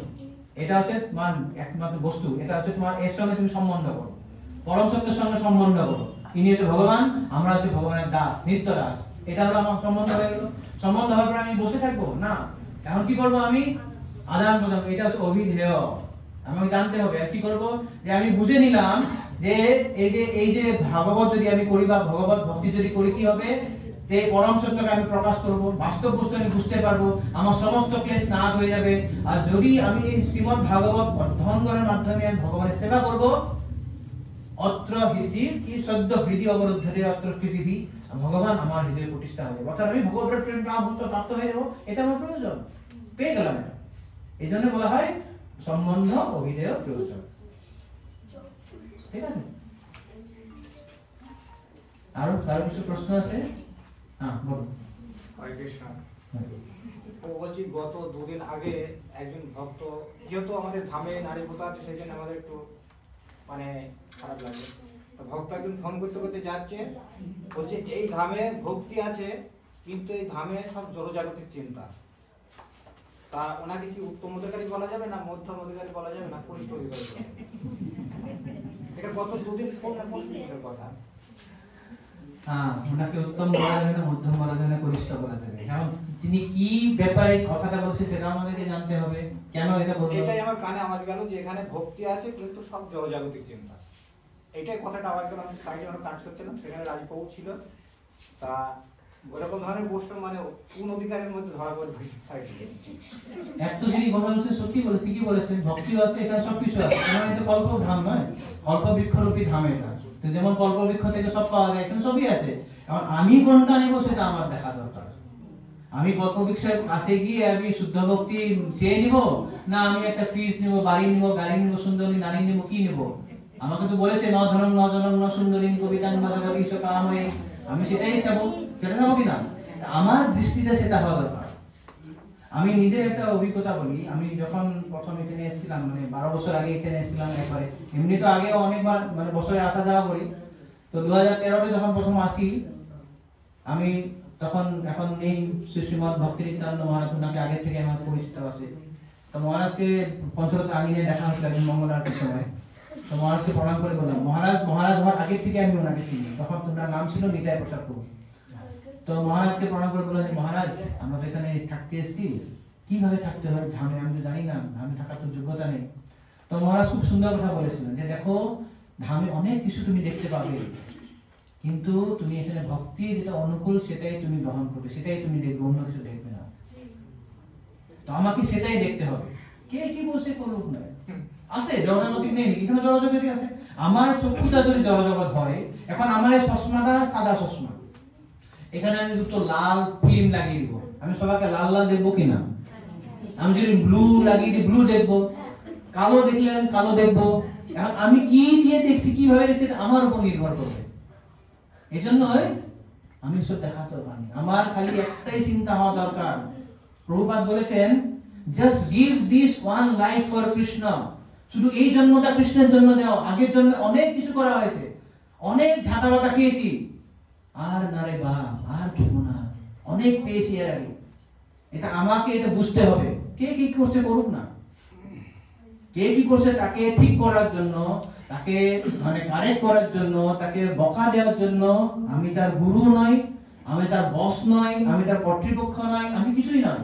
এটা হচ্ছে তোমার একমাত্র বস্তু, এটা হচ্ছে তোমার, এর সঙ্গে তুমি সম্বন্ধ করো, পরম সত্যের সঙ্গে সম্বন্ধ করো। ইনি হচ্ছে ভগবান, আমরা হচ্ছে ভগবানের দাস, নিত্য দাস। এটা হলো আমার সম্বন্ধ হয়ে গেল। সম্বন্ধ হওয়ার পরে আমি বসে থাকবো না, এখন কি করবো? আমি আদান প্রদান, এটা হচ্ছে অভিধেয়। আমাকে জানতে হবে আর কি করবো, যে আমি বুঝে নিলাম যে এই যে ভাগবত যদি আমি করি বা ভগবত ভক্তি যদি করি, কি হবে? যে পরম সত্যকে আমি প্রকাশ করব, বাস্তব বস্তু আমি বুঝতে পারবো, আমার সমস্ত ক্লেশ নাশ হয়ে যাবে। আর যদি আমি এই শ্রীমদ ভাগবত অধ্যয়ন করার মাধ্যমে আমি ভগবানের সেবা করব, অত্র হৃদির কি সদ্য হৃদি অবরুদ্ধে অত্র পৃথিবী, ভগবান আমার হৃদয়ে প্রতিষ্ঠা হবে, অর্থাৎ আমি ভগবতের প্রেম প্রাপ্ত হয়ে যাবো। এটা আমার প্রয়োজন, পেয়ে গেলাম এটা। এই জন্য বলা হয় সম্বন্ধ অভিধেয় প্রয়োজন। ঠিক আছে? আরো কারো কিছু প্রশ্ন আছে? হ্যাঁ, বলুন। ও বলছি গত দুদিন আগে একজন ভক্ত, যেহেতু আমাদের ধামে নারী প্রথা আছে সেই জন্য আমাদের একটু মানে খারাপ লাগে, তো ভক্ত একজন ফোন করতে করতে যাচ্ছে, বলছে এই ধামে ভক্তি আছে কিন্তু এই ধামে সব জড়জাগতিক চিন্তা। তা ওনাকে কি উত্তম অধিকারী বলা যাবে না মধ্যম অধিকারী বলা যাবে না কনিষ্ঠ অধিকারী বলা যাবে? এটা গত দুদিন ফোন কথা। ওনাকে উত্তম বলা যাবে না, মধ্যম বলা যাবে না, কনিষ্ঠ বলা যাবে। কারণ তিনি কি ব্যাপারে কথাটা বলছে সেটা আমাদেরকে জানতে হবে। কেন এটা বলবো? এটাই আমার কানে আওয়াজ গেল যে এখানে ভক্তি আছে কিন্তু সব জড়জাগতিক চিন্তা। এটাই কথাটা আওয়াজ গেল। আমি সাইডে আমরা কাজ করছিলাম, সেখানে রাজবাবু ছিল। তা ওরকম ধরনের প্রশ্ন মানে কোন অধিকারের মধ্যে ধরা পড়ে একটু যিনি কথা বলছেন সত্যি বলে ঠিকই বলেছেন, ভক্তি আছে এখানে সবকিছু আছে। কারণ এটা কল্প ধাম নয়, কল্প বৃক্ষরূপী ধাম এটা। তো যেমন কল্প বৃক্ষ থেকে সব পাওয়া যায়, এখানে সবই আছে। এখন আমি কোনটা নেব সেটা আমার দেখা দরকার। আমি কল্প বৃক্ষের কাছে গিয়ে আমি শুদ্ধ ভক্তি চেয়ে নিব, না আমি একটা ফ্রিজ নিব, বাড়ি নিব, গাড়ি নিব, সুন্দরী নারী নিব, কি নিব? আমাকে তো বলেছে ন ধনম ন জনম ন সুন্দরী কবিতাং মাদাগী কাময়ে, আমি সেটাই চাবো। সেটা চাবো কিনা? আমার দৃষ্টিতে সেটা হওয়া দরকার। আমি নিজে একটা অভিজ্ঞতা বলি। আমি যখন প্রথম এখানে এসেছিলাম, মানে 12 বছর আগে এখানে এসেছিলাম একবারে, এমনি তো আগে অনেকবার মানে বছরে আসা যাওয়া করি। তো 2013-তে যখন প্রথম আসি আমি, তখন এখন নেই শ্রীমৎ ভক্তি নিত্যানন্দ মহারাজ, ওনাকে আগে থেকে আমার পরিচিত আছে। তো মহারাজকে পঞ্চরথ আঙিনায় দেখা হয়েছিল একদিন মঙ্গল আরতির সময়। তো মহারাজকে প্রণাম করে বললাম, মহারাজ হওয়ার আগে থেকে আমি ওনাকে চিনি। তখন ওনার নাম ছিল নিতাই প্রসাদ প্রভু। তো মহারাজকে প্রণাম করে বললাম, মহারাজ আমরা তো এখানে থাকতে এসেছি, কিভাবে থাকতে হয় ধামে আমি তো জানি না, ধামে থাকার তো যোগ্যতা নেই। তো মহারাজ খুব সুন্দর কথা বলেছিলেন যে দেখো ধামে অনেক কিছু তুমি দেখতে পাবে, কিন্তু তুমি এখানে ভক্তি যেটা অনুকূল সেটাই তুমি গ্রহণ করবে, সেটাই তুমি দেখবে, অন্য কিছু দেখবে না। তো আমাকে সেটাই দেখতে হবে। কে কি বলছে করুক না, আছে জড়জগতিক নেই, এখানে জড়জগতিক আছে। আমার চক্ষুটা যদি জড়জগৎ হয়, এখন আমার এই চশমাটা সাদা চশমা, এখানে আমি দুটো লাল ফিল্ম লাগিয়ে দিব, আমি সবাইকে লাল লাল দেখবো কিনা? আমি যদি ব্লু লাগিয়ে দিই ব্লু দেখবো, কালো দেখলে আমি কালো দেখবো। এখন আমি কি দিয়ে দেখছি, কিভাবে দেখছি, আমার উপর নির্ভর করবে। এই জন্য আমি সব দেখাতে পারি, আমার খালি একটাই চিন্তা হওয়া দরকার। প্রভুপাদ বলেছেন just give this one life for Krishna. শুধু এই জন্মটা কৃষ্ণের জন্য দাও। আগের জন্মে অনেক কিছু করা হয়েছে, অনেক ঝাঁটা বাটা খেয়েছি, আর না রে বাপ, আর খেবো না, অনেক পেয়েছি এর আগে। এটা আমাকে এটা বুঝতে হবে। কে কি করছে করুক না, কে কি করছে তাকে ঠিক করার জন্য, তাকে মানে কারেক্ট করার জন্য, তাকে বকা দেওয়ার জন্য আমি তার গুরু নই, আমি তার বস নই, আমি তার কর্তৃপক্ষ নই, আমি কিছুই নই।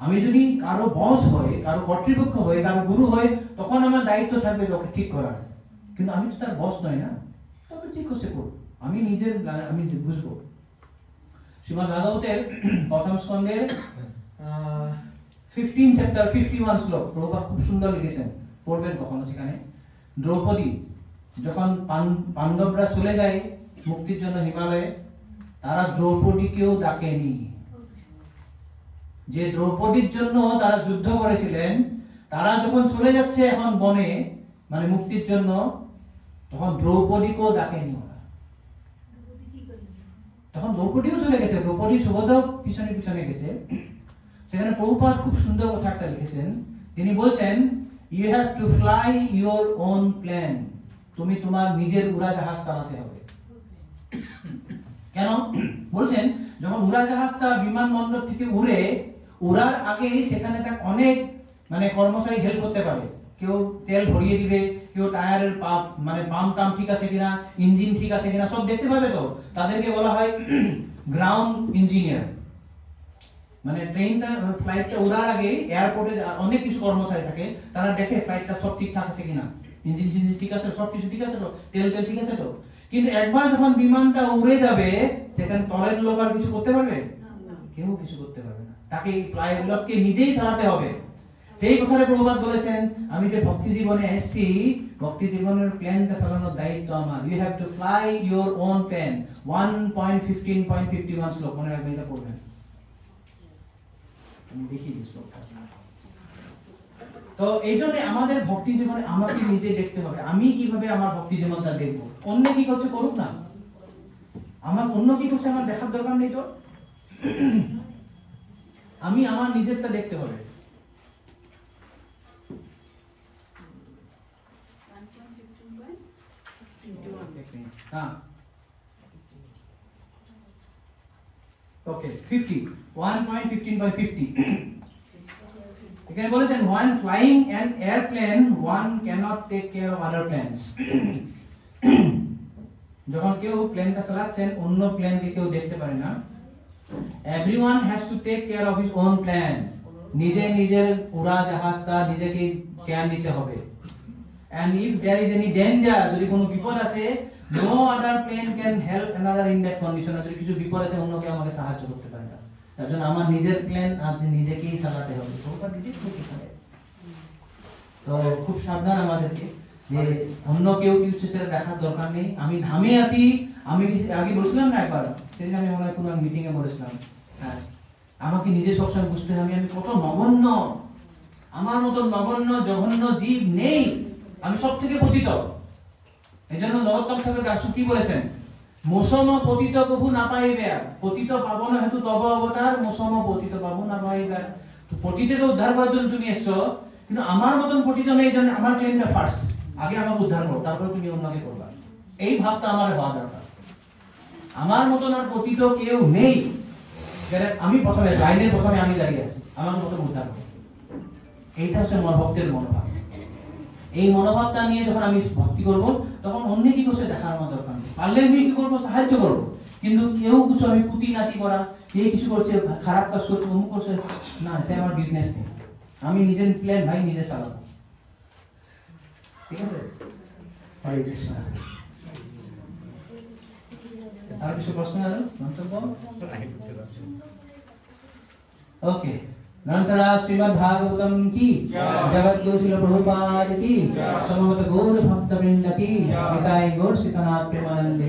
আমি যদি কারো বস হই, কারো কর্তৃপক্ষ হই, কারো গুরু হই, তখন আমার দায়িত্ব থাকবে লোকে ঠিক করার। কিন্তু আমি তো তার বস নই না, তবে ঠিক করছে করুক, আমি নিজের আমি বুঝবো। শ্রীমদ্ ভাগবতের প্রথম স্কন্ধের 15 চ্যাপ্টার 51 শ্লোক প্রভুপাদ খুব সুন্দর লিখেছেন, পড়বেন কখনো। সেখানে দ্রৌপদী যখন পাণ্ডবরা চলে যায় মুক্তির জন্য হিমালয়ে, তারা দ্রৌপদীকেও ডাকেনি। যে দ্রৌপদীর জন্য তারা যুদ্ধ করেছিলেন, তারা যখন চলে যাচ্ছে এখন বনে মানে মুক্তির জন্য, তখন দ্রৌপদীকেও ডাকেনি ওরা। তখন দ্রৌপদীও চলে গেছে, দ্রৌপদী সুভদ্রাও পিছনে পিছনে গেছে। সেখানে প্রভুপাদ খুব সুন্দর কথা একটা লিখেছেন। তিনি বলছেন you have to fly your own plane. তুমি তোমার নিজের উড়াজাহাজ চালাতে হবে। কেন বলছেন? যখন উড়াজাহাজটা বিমানবন্দর থেকে উড়ে, উড়ার আগে সেখানে তার অনেক মানে কর্মচারী হেল্প করতে পারে। কেউ তেল ভরিয়ে দিবে, কেউ টায়ারের মানে পাম্প টাম ঠিক আছে কিনা, ইঞ্জিন ঠিক আছে কিনা সব দেখতে পাবে। তো তাদেরকে বলা হয় গ্রাউন্ড ইঞ্জিনিয়ার। মানে ট্রেনটা ফ্লাইটটা উড়ার আগে এয়ারপোর্টে অনেক কিছু কর্মচারী থাকে, তারা দেখে ফ্লাইটটা সব ঠিকঠাক আছে কিনা, ইঞ্জিন ঠিক আছে, সব কিছু ঠিক আছে তো, তেল ঠিক আছে তো। কিন্তু একবার যখন বিমানটা উড়ে যাবে, সেখানে তলের লোক আর কিছু করতে পারবে? কেউ কিছু করতে পারবে না, তাকে পাইলটকে নিজেই চালাতে হবে। সেই কথাটা প্রভুপাদ বলেছেন, আমি যে ভক্তি জীবনে এসেছি, ভক্তি জীবনের প্ল্যানটা চালানোর দায়িত্ব আমার। You have to fly your own plan. 1.15.51 শ্লোক মনে রাখবেন, এটা পড়বেন। দেখি তো এই জন্য আমাদের ভক্তি জীবনে আমাকে নিজে দেখতে হবে, আমি কিভাবে আমার ভক্তি জীবনটা দেখবো। অন্য কি করছে করুক না, আমার অন্য কি করছে আমার দেখার দরকার নেই। তো আমি আমার নিজেরটা দেখতে হবে। হ্যাঁ ওকে 50 1.15/50 এখানে বলেছেন when flying an airplane one cannot take care of other planes যখন কেউ প্লেনটা চালাচ্ছেন অন্য প্লেনকে কেউ দেখতে পারে না। everyone has to take care of his own plane নিজের উড়াজাহাজটা নিজেকে কেয়ার নিতে হবে। and if there is any danger যদি কোনো বিপদ আছে no other plane can help another in that condition যদি কিছু বিপদ আছে অন্য কেউ আমাকে সাহায্য করতে পারে না। তার জন্য আমার নিজের প্লেন আজ নিজেকেই চালাতে হবে। তো খুব সাবধান আমাদেরকে যে অন্য কেউ কিছু সেটা দেখার দরকার নেই। আমি ধামে আছি, আমি আগে বলছিলাম না একবার, সেদিন আমি মনে হয় কোনো মিটিং এ বলেছিলাম, হ্যাঁ আমাকে নিজে সবসময় বুঝতে হবে আমি কত নগণ্য, আমার মতো নগণ্য জঘন্য জীব নেই, আমি সব থেকে পতিত। এই জন্য নরোত্তম ঠাকুর দাশু কি বলেছেন, মোসম পতিত প্রভু না পাইবে, পতিত পাবন হেতু তব অবতার, মোসম পতিত পাবো না পাইবে। তো পতিতকে উদ্ধার করার জন্য তুমি এসছো, কিন্তু আমার মতন পতিত নেই, জন্য আমার ক্লেমটা ফার্স্ট, আগে আমাকে উদ্ধার করো, তারপরে তুমি অন্যকে করবা। এই ভাবটা আমার হওয়া দরকার। আমার মতন আর পতিত কেউ নেই, আমি প্রথমে লাইনের প্রথমে আমি দাঁড়িয়ে আছি, আমার মতন উদ্ধার করো। এইটা হচ্ছে ভক্তের মনোভাব। এই মনোভাবটা নিয়ে যখন আমি ভক্তি করব, তখন অন্য কি করছে দেখার আমার দরকার নেই। পারলে আমি কি করবো, সাহায্য করবো, কিন্তু কেউ কিছু আমি পুঁতি নাতি করা, কে কিছু করছে, খারাপ কাজ করছে, অমুক করছে, না, সে আমার বিজনেস নেই। আমি নিজের প্ল্যান ভাই নিজে চালাবো, ঠিক আছে? হরে কৃষ্ণ। আর কিছু প্রশ্ন আর মন্তব্য? ওকে, ग्रंथरा श्रीमद् भागवतम की जगत गुरु श्रील प्रभुपाद की समवेत गौर भक्त वृंद की निताय गौर सीतानाथ प्रेमानंद।